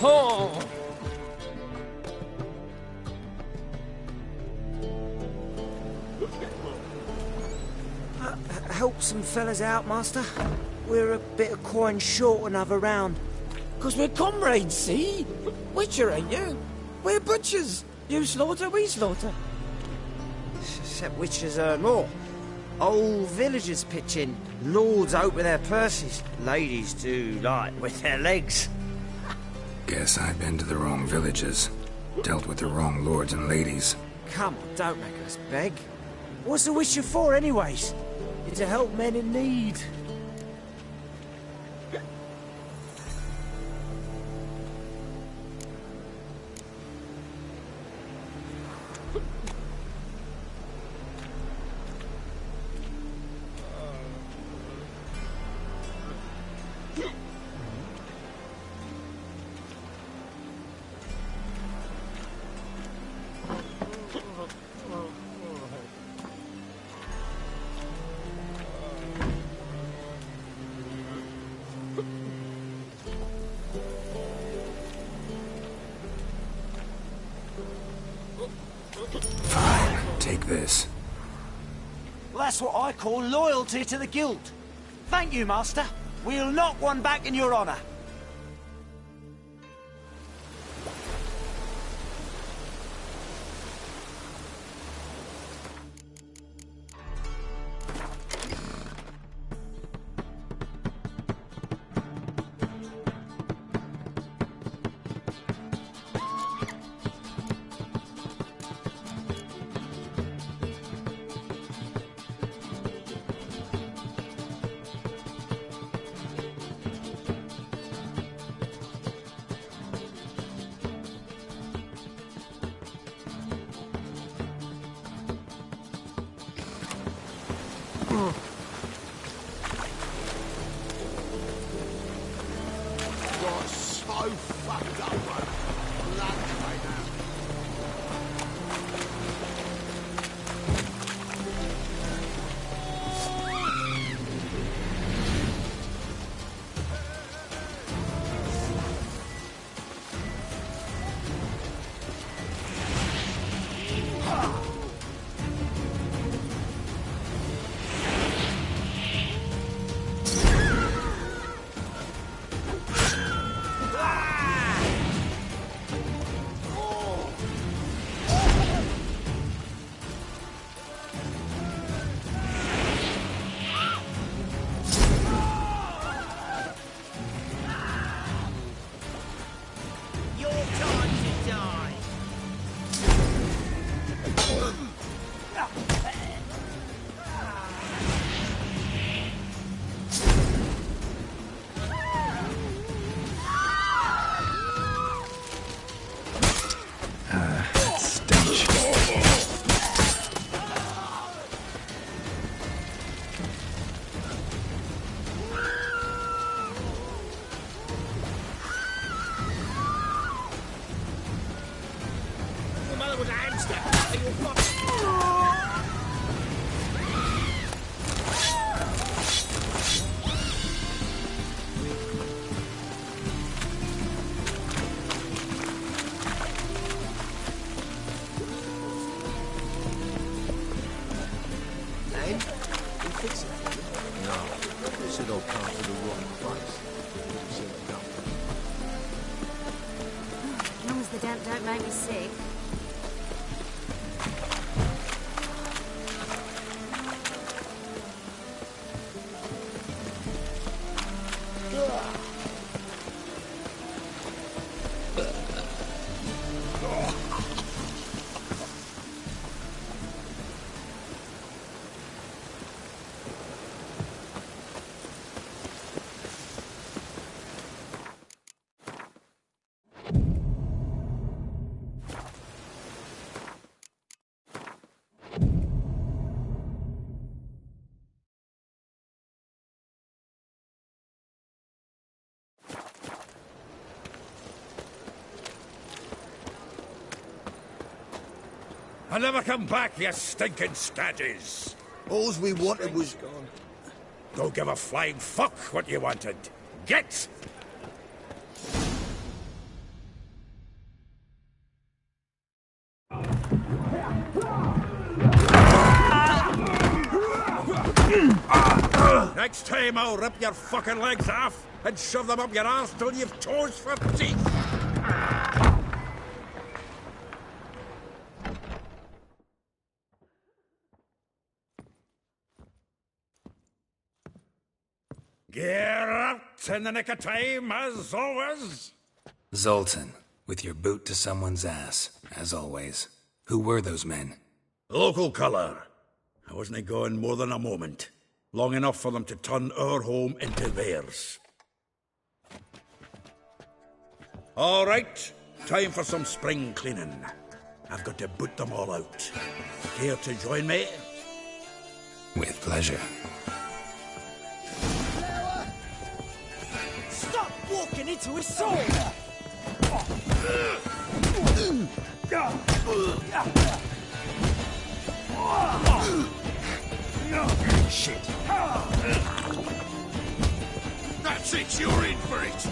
Oh! Help some fellas out, Master. We're a bit of coin short another round. 'Cause we're comrades, see? Witcher, ain't you? We're butchers. You slaughter, we slaughter. Except witchers earn more. Old villagers pitch in. Lords open their purses. Ladies do like with their legs. Guess I've been to the wrong villages. Dealt with the wrong lords and ladies. Come on, don't make us beg. What's a witcher for, anyways? It's to help men in need. Take this. Well, that's what I call loyalty to the guild. Thank you, Master. We'll knock one back in your honour. You're so fucked up, man. Blood right now. Your time to die. Stench. Your mother was a hamster. Are you a fuck? Name? You fix it? No. This had all come to the wrong place. So dumb. As long as the damp don't make me sick. I'll never come back, you stinking scadges. All we wanted was... Don't give a flying fuck what you wanted. Get! Next time I'll rip your fucking legs off and shove them up your arse till you've toes for teeth. Gear out in the nick of time, as always. Zoltan, with your boot to someone's ass, as always. Who were those men? Local colour. I wasn't going more than a moment. Long enough for them to turn our home into theirs. All right, time for some spring cleaning. I've got to boot them all out. Care to join me? With pleasure. Stop walking into his soul! Shit. That's it, you're in for it.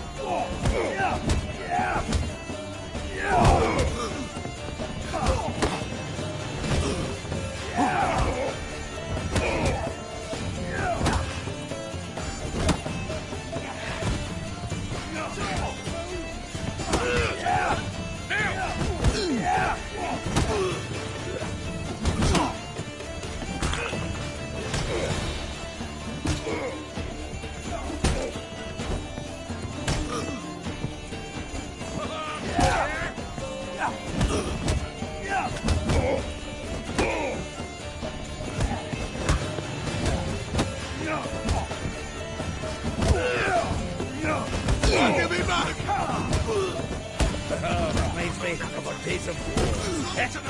Give me back! Reminds me of our days of war.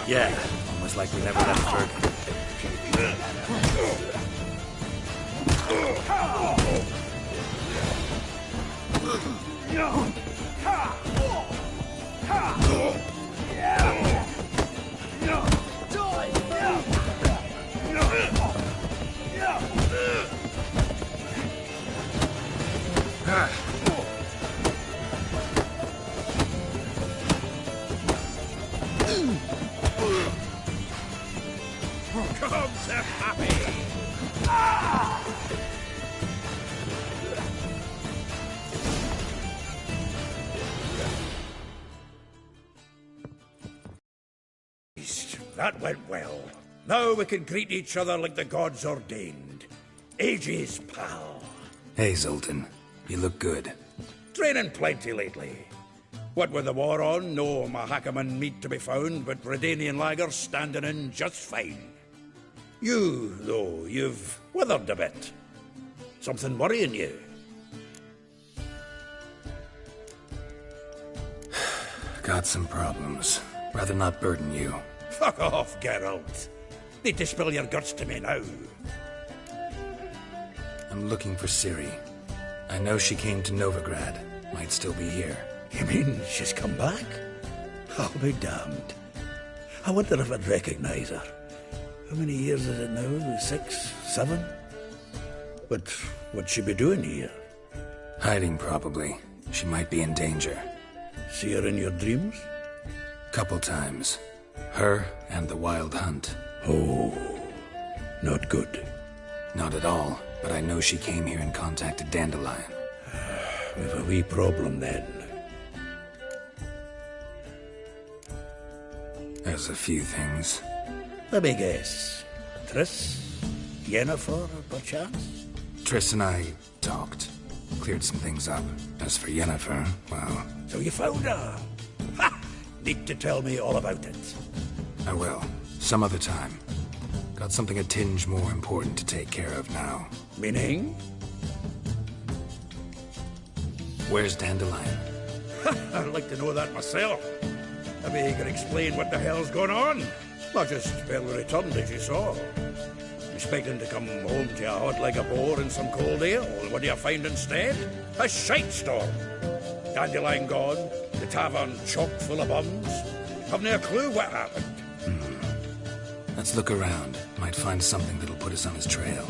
Yeah, almost like we never left Ferg. Come to happy! That went well. Now we can greet each other like the gods ordained. Ages, pal. Hey, Zoltan. You look good. Training plenty lately. What with the war on, no Mahakaman meat to be found, but Redanian lagers standing in just fine. You, though, you've withered a bit. Something worrying you? Got some problems. Rather not burden you. Fuck off, Geralt. Need to spill your guts to me now. I'm looking for Ciri. I know she came to Novigrad. Might still be here. You mean she's come back? I'll be damned. I wonder if I'd recognize her. How many years is it now? 6, 7? But what'd she be doing here? Hiding, probably. She might be in danger. See her in your dreams? Couple times. Her and the Wild Hunt. Oh, not good. Not at all, but I know she came here and contacted Dandelion. We've a wee problem then. There's a few things. Let me guess. Triss? Yennefer, perchance? Triss and I talked. Cleared some things up. As for Yennefer, well... So you found her? Ha! Need to tell me all about it. I will. Some other time. Got something a tinge more important to take care of now. Meaning? Where's Dandelion? I'd like to know that myself. Maybe you could explain what the hell's going on. Not just barely returned, as you saw. Expecting to come home to a hot like a boar in some cold ale. What do you find instead? A shite storm. Dandelion gone, the tavern chock full of bums. Haven't a clue what happened. Let's look around. Might find something that'll put us on his trail.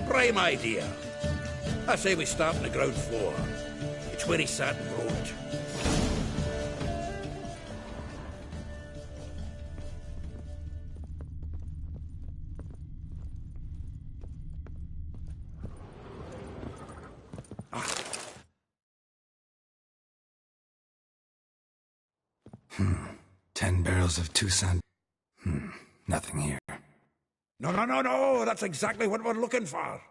Prime idea. I say we start on the ground floor. It's where he sat and wrote. Hmm. 10 barrels of Tucson. Nothing here. No, that's exactly what we're looking for.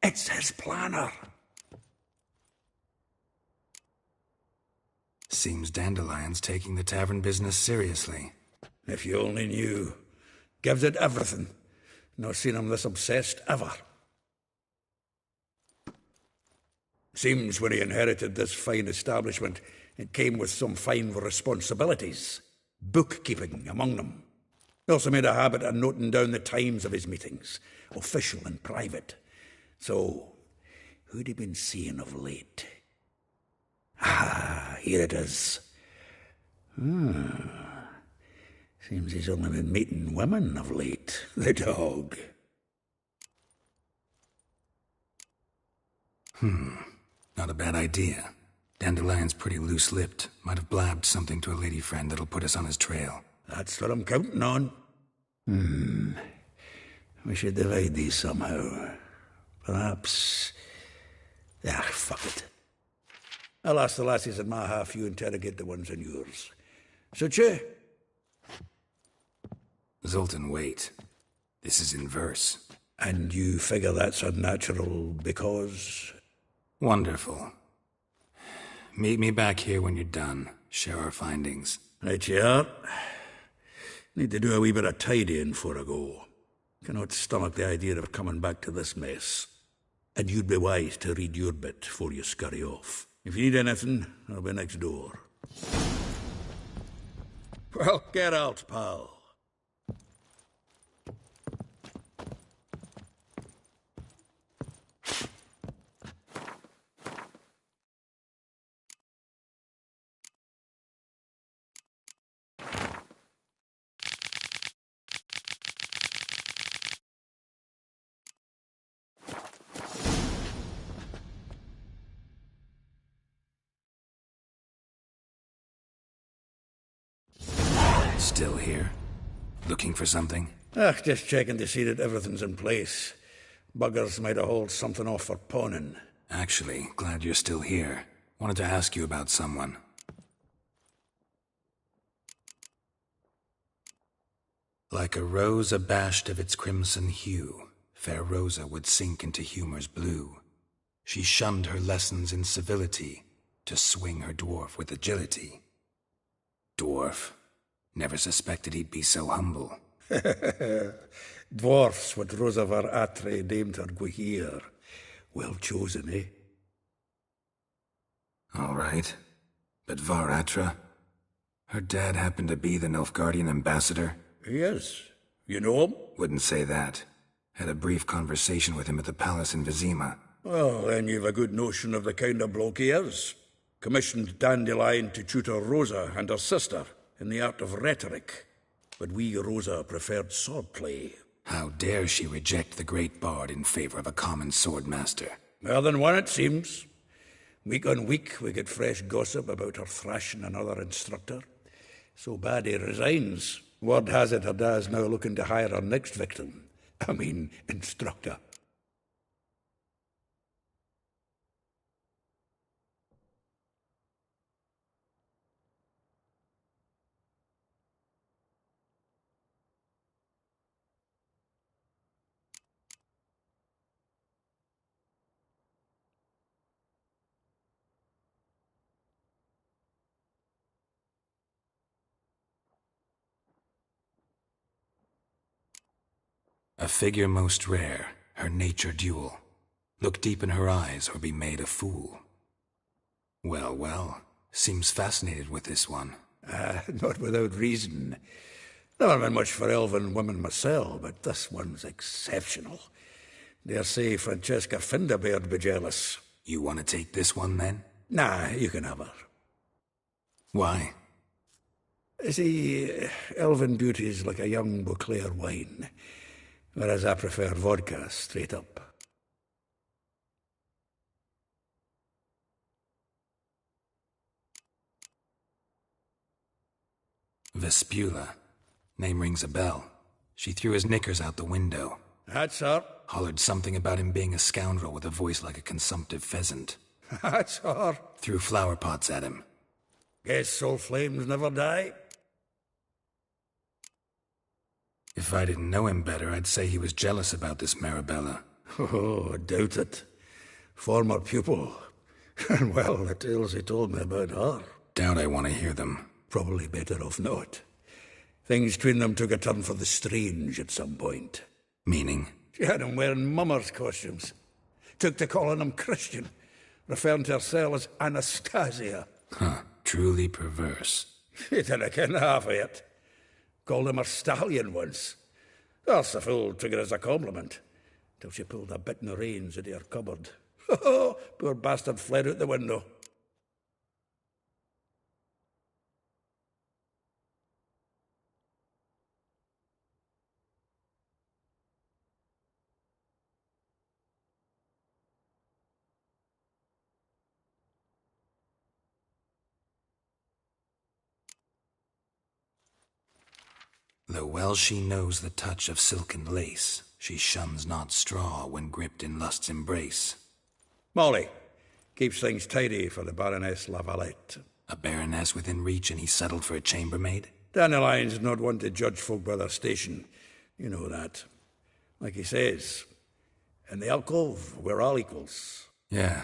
It's his planner. Seems Dandelion's taking the tavern business seriously. If you only knew. Gives it everything. Not seen him this obsessed ever. Seems when he inherited this fine establishment, it came with some fine responsibilities. Bookkeeping among them. He also made a habit of noting down the times of his meetings, official and private. So, who'd he been seeing of late? Ah, here it is. Seems he's only been meeting women of late, the dog. Not a bad idea. Dandelion's pretty loose-lipped. Might have blabbed something to a lady friend that'll put us on his trail. That's what I'm counting on. We should divide these somehow. Perhaps... fuck it. I'll ask the lassies in my half, you interrogate the ones in yours. Suit you? Zoltan, wait. This is in verse. And you figure that's unnatural because... Wonderful. Meet me back here when you're done. Share our findings. Right you are. Need to do a wee bit of tidying before I go. Cannot stomach the idea of coming back to this mess. And you'd be wise to read your bit before you scurry off. If you need anything, I'll be next door. Well, get out, pal. Still here? Looking for something? Just checking to see that everything's in place. Buggers might have hauled something off for pawning. Actually, glad you're still here. Wanted to ask you about someone. Like a rose abashed of its crimson hue, fair Rosa would sink into humor's blue. She shunned her lessons in civility, to swing her dwarf with agility. Dwarf. Never suspected he'd be so humble. Dwarfs what Rosa var Atre deemed her Guihir. Well chosen, eh? All right. But Var Atra? Her dad happened to be the Nilfgaardian ambassador? He is. You know him? Wouldn't say that. Had a brief conversation with him at the palace in Vizima. Well, then you've a good notion of the kind of bloke he is. Commissioned Dandelion to tutor Rosa and her sister in the art of rhetoric. But we Rosa preferred swordplay. How dare she reject the great bard in favor of a common swordmaster? More than one, it seems. Week on week, we get fresh gossip about her thrashing another instructor. So bad he resigns. Word has it her dad's now looking to hire her next victim. I mean, instructor. A figure most rare, her nature dual. Look deep in her eyes or be made a fool. Well, seems fascinated with this one. Not without reason. Never been much for elven women myself, but this one's exceptional. Dare say Francesca Finderbeard be jealous. You want to take this one, then? Nah, you can have her. Why? See, elven beauty's like a young Beauclair wine. Whereas I prefer vodka, straight up. Vespula. Name rings a bell. She threw his knickers out the window. That's her. Hollered something about him being a scoundrel with a voice like a consumptive pheasant. That's her. Threw flower pots at him. Guess soul flames never die. If I didn't know him better, I'd say he was jealous about this Marabella. Oh, I doubt it. Former pupil. And well, the tales he told me about her. Doubt I want to hear them. Probably better off not. Things between them took a turn for the strange at some point. Meaning? She had him wearing mummers' costumes. Took to calling him Christian, referring to herself as Anastasia. Huh, truly perverse. She didn't ken half of it. Called him her stallion once. That's a fool took it as a compliment. Till she pulled a bit in the reins into her cupboard. Poor bastard fled out the window. Though well she knows the touch of silken lace, she shuns not straw when gripped in lust's embrace. Molly keeps things tidy for the Baroness Lavalette. A baroness within reach, and he settled for a chambermaid? Dandelion's not one to judge folk by their station. You know that. Like he says, in the alcove, we're all equals. Yeah.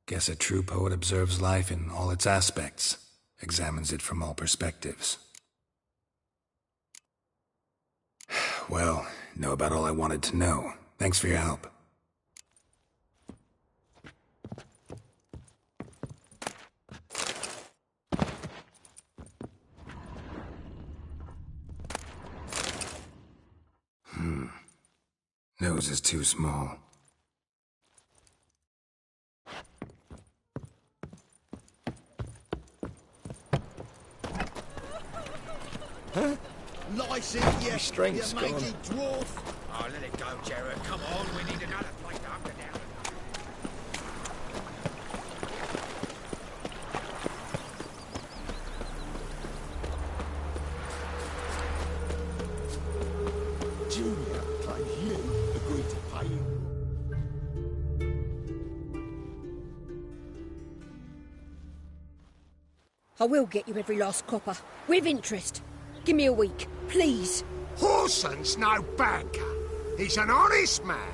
Guess a true poet observes life in all its aspects, examines it from all perspectives. Well, know about all I wanted to know. Thanks for your help. Nose is too small. Huh? License, yes, strength's you gone. mangy dwarf. Oh, let it go, Jared. Come on, we need another plate to hunker down. Junior claims you agreed to pay him. I will get you every last copper, with interest. Give me a week, please. Horson's no banker. He's an honest man.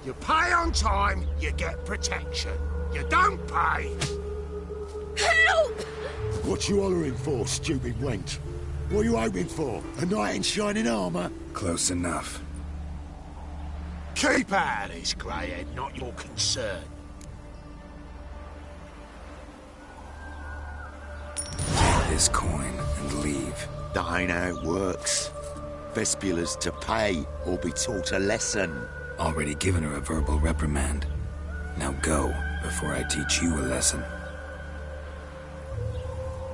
You pay on time, you get protection. You don't pay. Help! What you hollering for, stupid wench? What are you hoping for? A knight in shining armour? Close enough. Keep out of this, greyhead, not your concern. Take this coin and leave. That ain't how it works. Vespula's to pay or be taught a lesson. Already given her a verbal reprimand. Now go, before I teach you a lesson.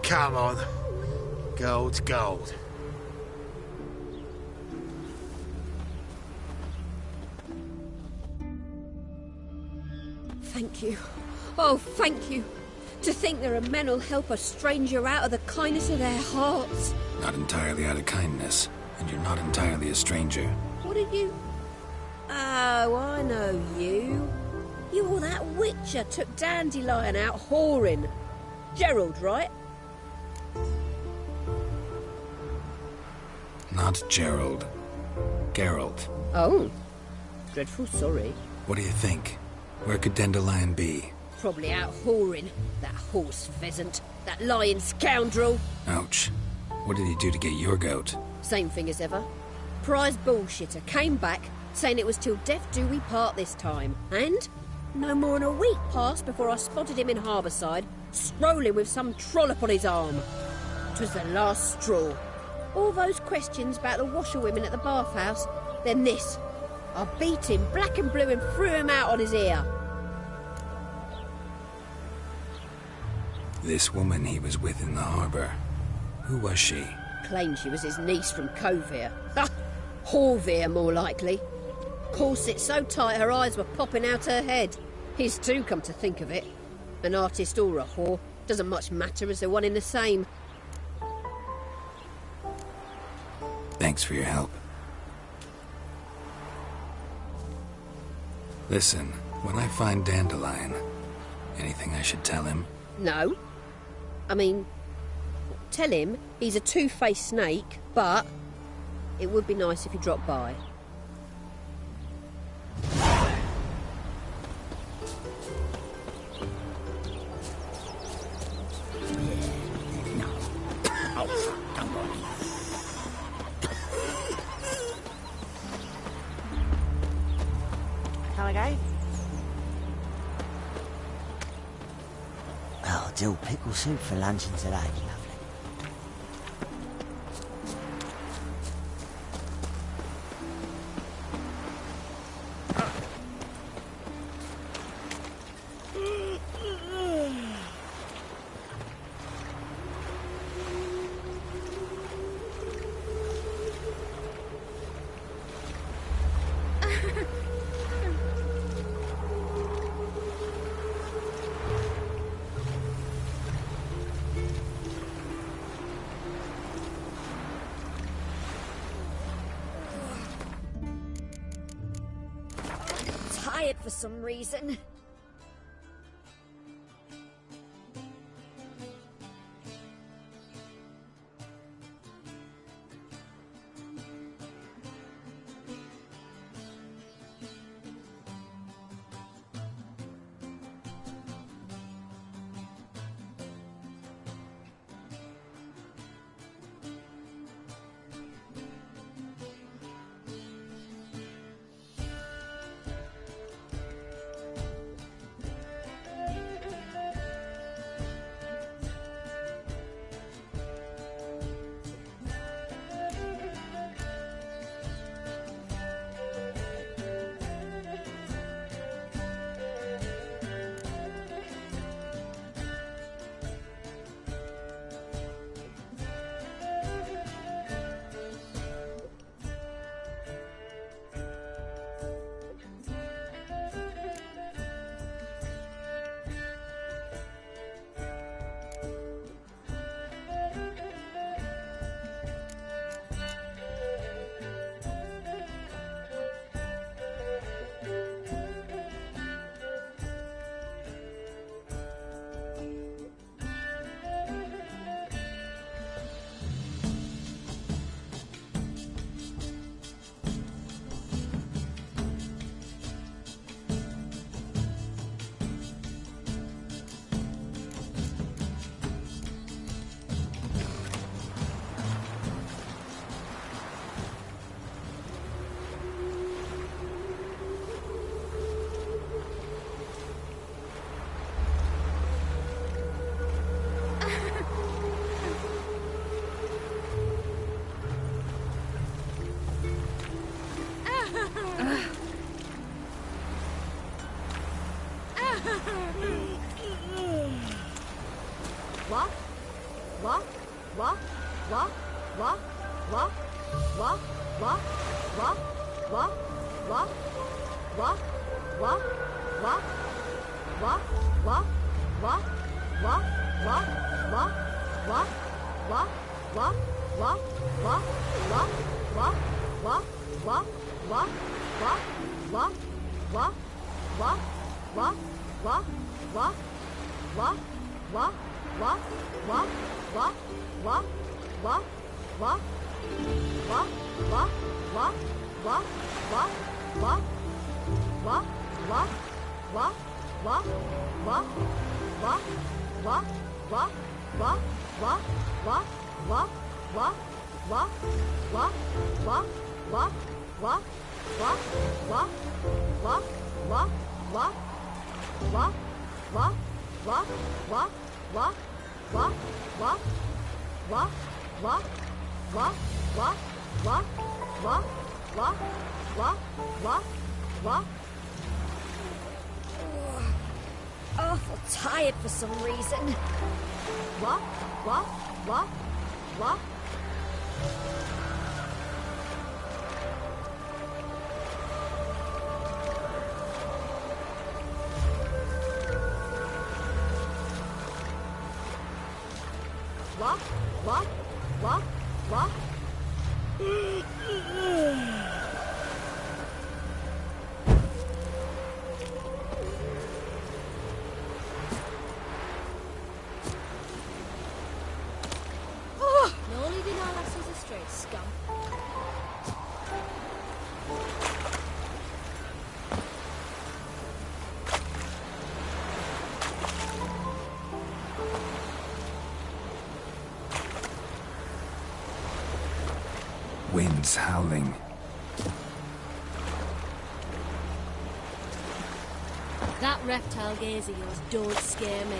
Come on. Gold's gold. Thank you. Oh, thank you. To think there are men who'll help a stranger out of the kindness of their hearts. Not entirely out of kindness, and you're not entirely a stranger. What did you... Oh, I know you. You were that witcher took Dandelion out whoring. Gerald, right? Not Gerald. Geralt. Oh. Dreadful sorry. What do you think? Where could Dandelion be? Probably out whoring. That horse pheasant. That lying scoundrel. Ouch. What did he do to get your goat? Same thing as ever. Prize bullshitter came back, saying it was till death do we part this time. And no more than a week passed before I spotted him in Harbourside, strolling with some trollop on his arm. 'Twas the last straw. All those questions about the washerwomen at the bathhouse, then this. I beat him black and blue and threw him out on his ear. This woman he was with in the harbour. Who was she? Claimed she was his niece from Covere. Horvere, more likely. Corset so tight her eyes were popping out her head. His too, come to think of it. An artist or a whore. Doesn't much matter as they're one in the same. Thanks for your help. Listen, when I find Dandelion, anything I should tell him? No. I mean, tell him he's a two-faced snake, but it would be nice if he dropped by. Can I go? Oh, dill pickle soup for luncheon today. Lovely. Tired for some reason. Awful tired for some reason. What? What? What? What? What? No leaving our lasses astray, scum. Wind's howling. That reptile gaze of yours don't scare me.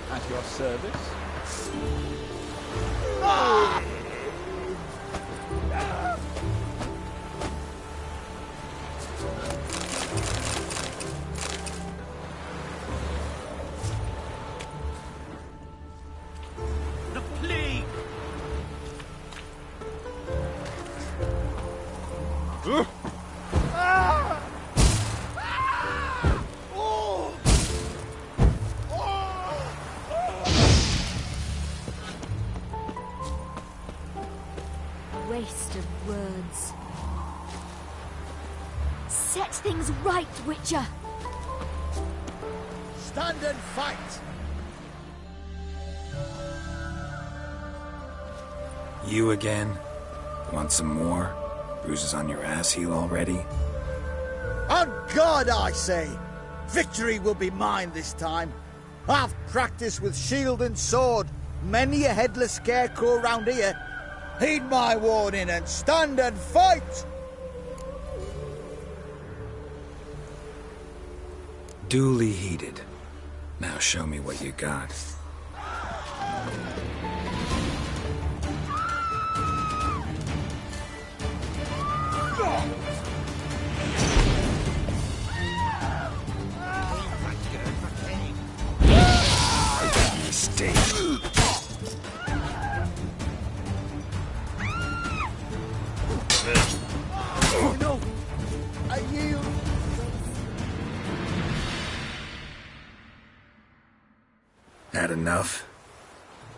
At your service. The plague! waste of words. Set things right, Witcher! Stand and fight! You again? Want some more? Bruises on your ass heel already? On God, I say! Victory will be mine this time. I've practiced with shield and sword. Many a headless scarecrow round here. Heed my warning and stand and fight! Duly heeded. Now show me what you got. Mistake. Oh no! I yield! Had enough?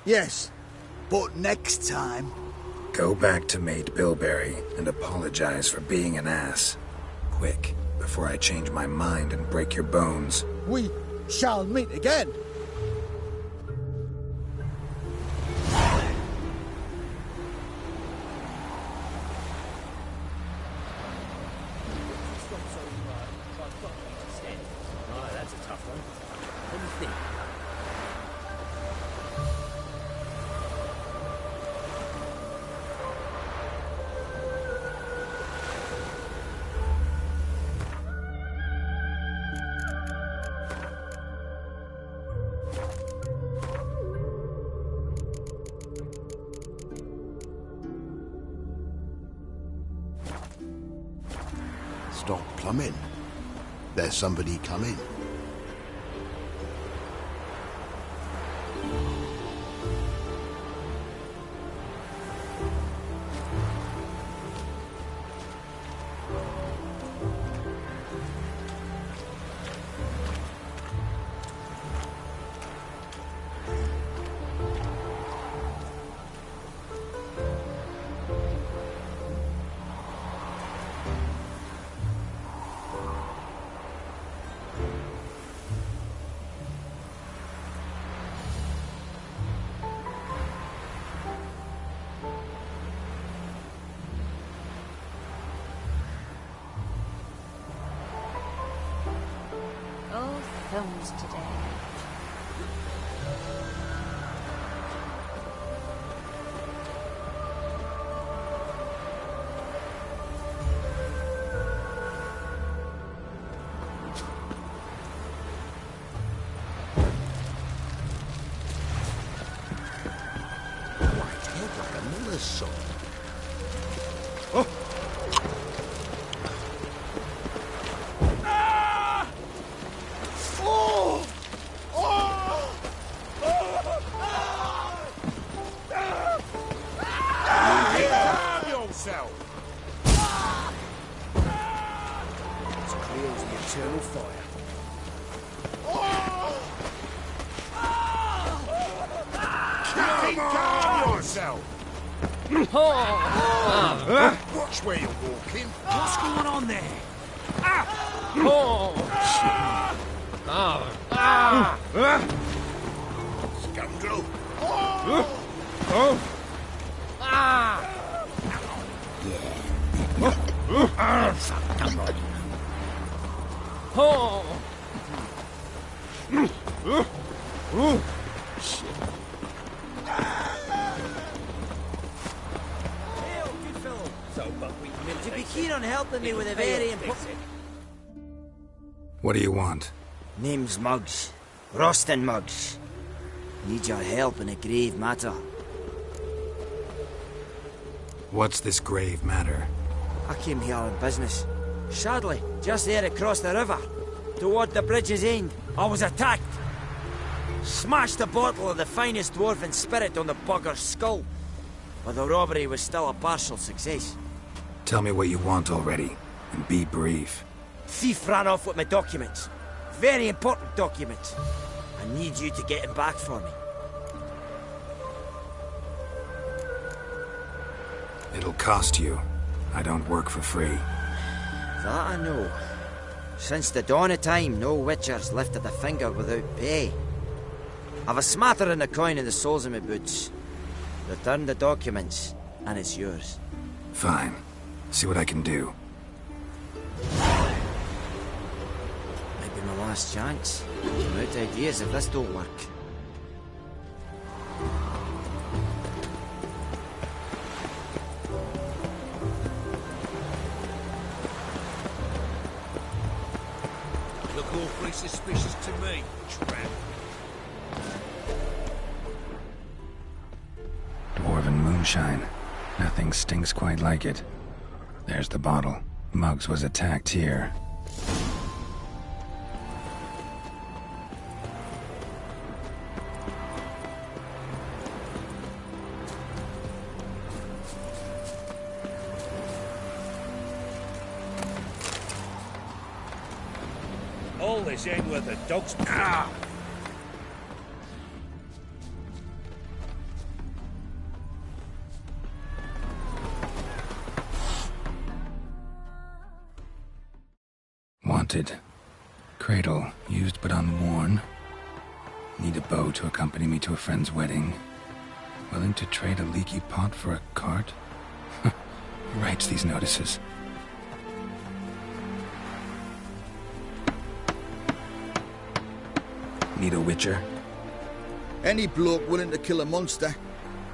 Yes, but next time... Go back to Maid Bilberry and apologize for being an ass. Quick, before I change my mind and break your bones. We shall meet again. That's a tough one. What do you think? Stop plumbing. There's somebody coming. Oh, films today. White head like a miller's son. As clear as the eternal fire. Calm yourself! Watch where you're walking. What's going on there? Scoundrel! Would you be keen on helping me with a very important... What do you want? Name's Muggs. Rostin Muggs. Need your help in a grave matter. What's this grave matter? I came here on business. Sadly, just there across the river, toward the bridge's end, I was attacked. Smashed a bottle of the finest dwarven spirit on the bugger's skull. But the robbery was still a partial success. Tell me what you want already, and be brief. Thief ran off with my documents. Very important documents. I need you to get him back for me. It'll cost you. I don't work for free. That I know. Since the dawn of time, no witcher's lifted a finger without pay. I've a smattering of coin in the soles of my boots. Return the documents, and it's yours. Fine. See what I can do. Might be my last chance. I'm out of ideas if this don't work. Look awfully suspicious to me, tramp. Dwarven moonshine. Nothing stinks quite like it. There's the bottle. Muggs was attacked here. All this ain't worth a dog's... Ah! Wanted. Cradle, used but unworn. Need a bow to accompany me to a friend's wedding. Willing to trade a leaky pot for a cart? Who writes these notices? Need a witcher? Any bloke willing to kill a monster,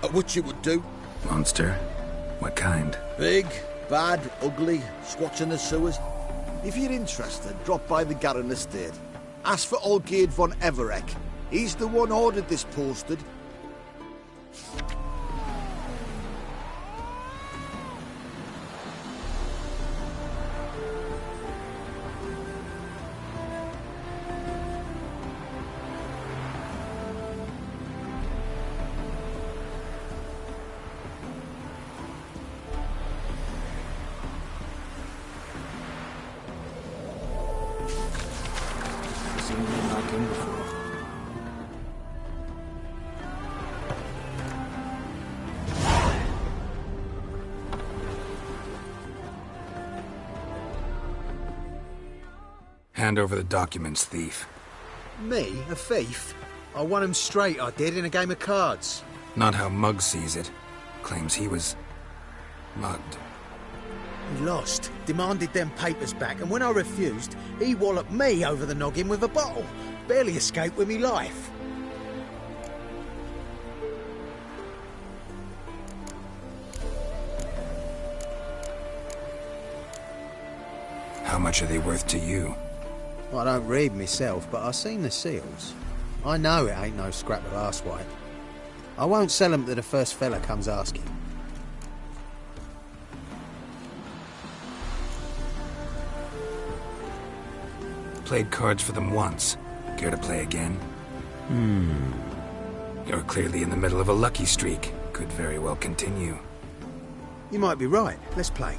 a witcher would do. Monster? What kind? Big, bad, ugly, squats in the sewers. If you're interested, drop by the Garren estate. Ask for Olgierd von Everek. He's the one ordered this posted. Hand over the documents, thief. Me? A thief? I won him straight, I did, in a game of cards. Not how Muggs sees it. Claims he was... mugged. He lost, demanded them papers back, and when I refused, he walloped me over the noggin with a bottle. Barely escaped with me life. How much are they worth to you? I don't read myself, but I've seen the seals. I know it ain't no scrap of arsewipe. I won't sell 'em to the first fella comes asking. Played cards for them once. Care to play again? You're clearly in the middle of a lucky streak. Could very well continue. You might be right. Let's play.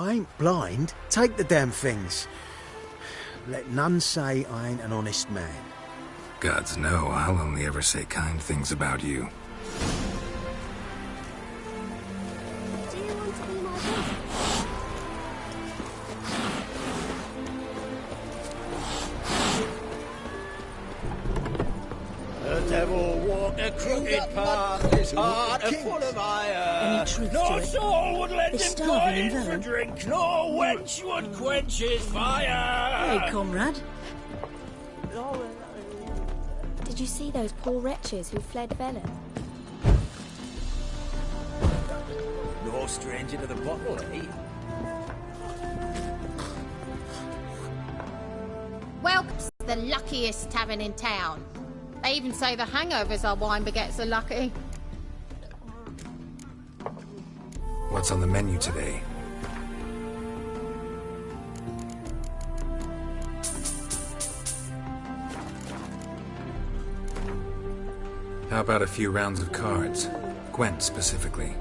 I ain't blind. Take the damn things. Let none say I ain't an honest man. Gods know, I'll only ever say kind things about you. Do you want to be my boss? The devil walked a crooked path, his heart a full of iron. Any truth No to it? soul would let He's him starving in go in for Velen. drink, no wench would quench his fire. Hey, comrade. Did you see those poor wretches who fled Velen? No stranger to the bottle, eh? Welcome's the luckiest tavern in town. They even say the hangovers our wine begets are lucky. What's on the menu today? How about a few rounds of cards? Gwent specifically.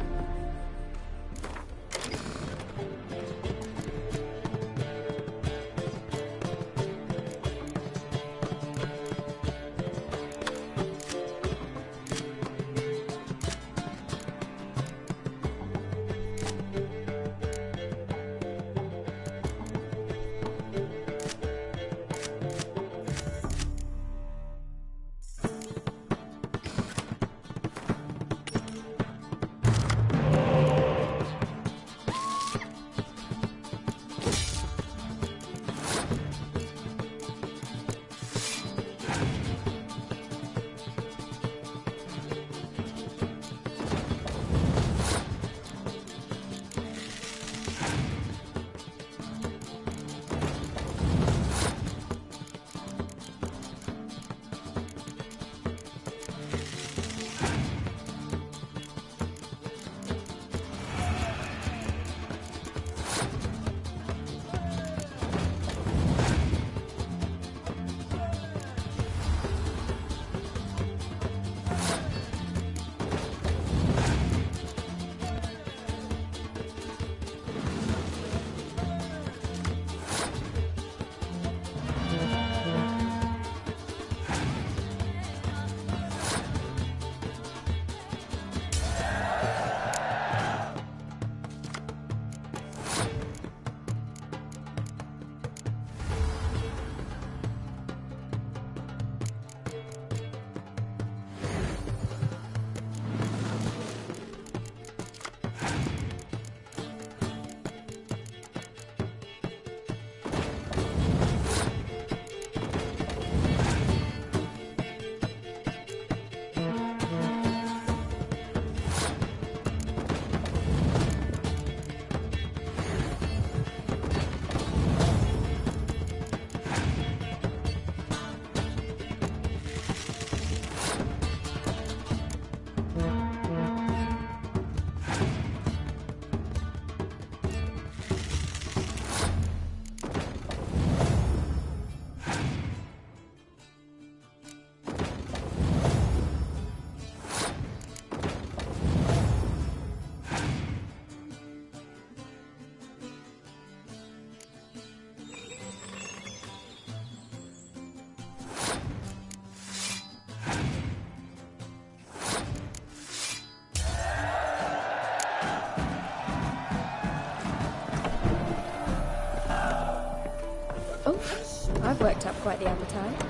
I've worked up quite the appetite.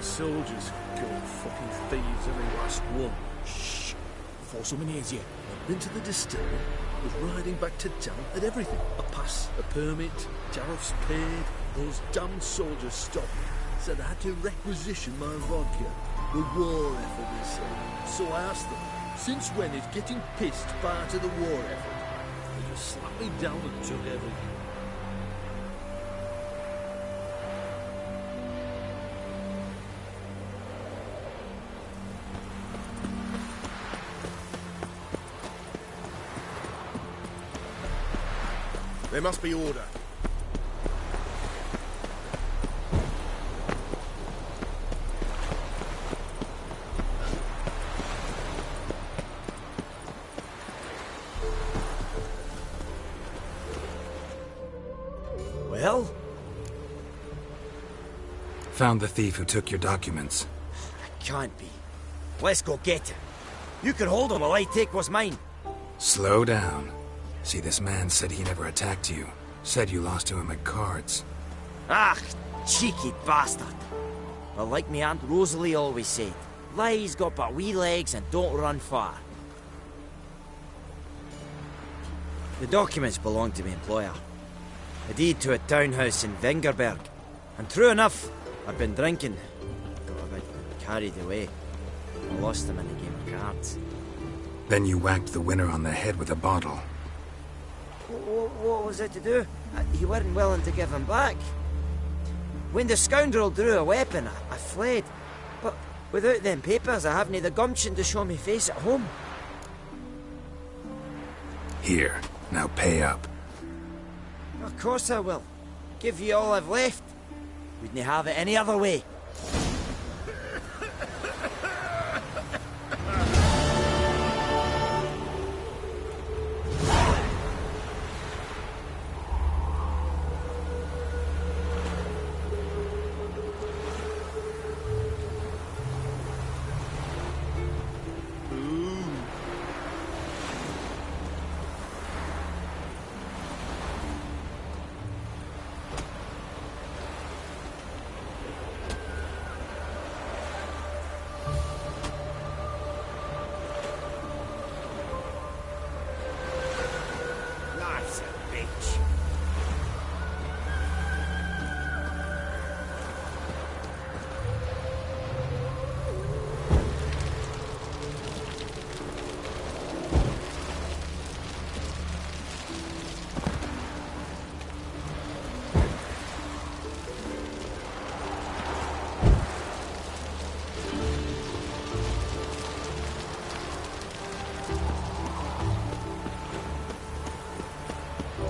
Soldiers, God, fucking thieves, every last one. Shh. Before someone hears you. I've been to the distillery, was riding back to town, had everything. A pass, a permit, tariffs paid. Those damn soldiers stopped me. Said I had to requisition my vodka. The war effort, they say. So I asked them, since when is getting pissed part of the war effort? They just slapped me down and took everything. There must be order. Well? Found the thief who took your documents. Can't be. Let's go get him. You can hold him while I take what's mine. Slow down. See, this man said he never attacked you. Said you lost to him at cards. Ah, cheeky bastard. But like me Aunt Rosalie always said, lies got but wee legs and don't run far. The documents belong to my employer. A deed to a townhouse in Vengerberg. And true enough, I'd been drinking. Got a bit carried away. I lost them in a game of cards. Then you whacked the winner on the head with a bottle. What was it to do? You weren't willing to give him back. When the scoundrel drew a weapon, I fled. But without them papers, I haven't the gumption to show me face at home. Here, now pay up. Of course I will. Give you all I've left. Wouldn't have it any other way. Life's a bitch.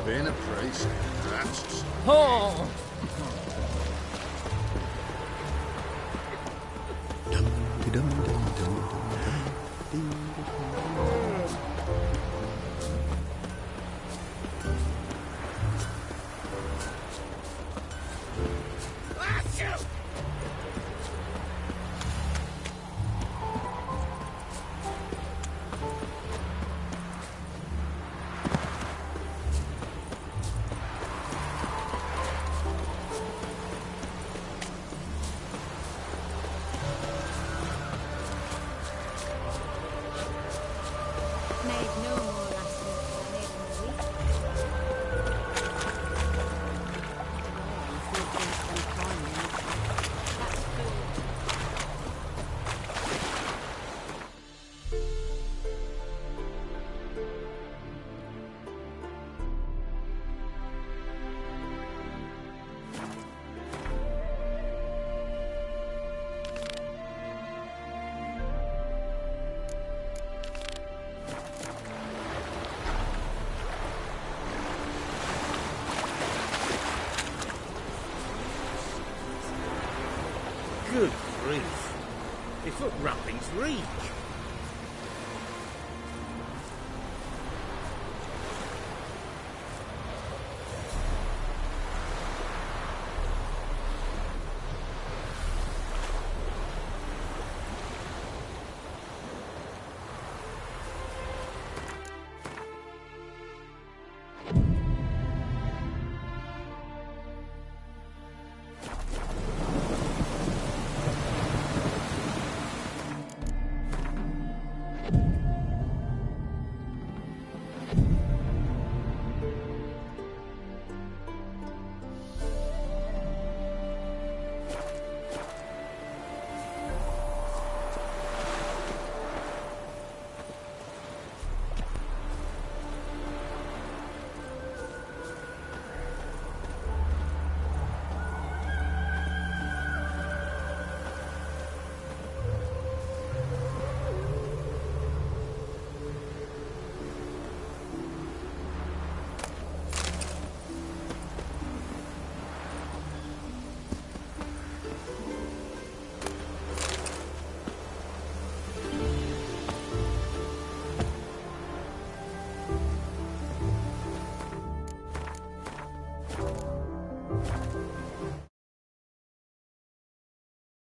Being a priest, that's... Oh! Good grief. They foot wrappings reek.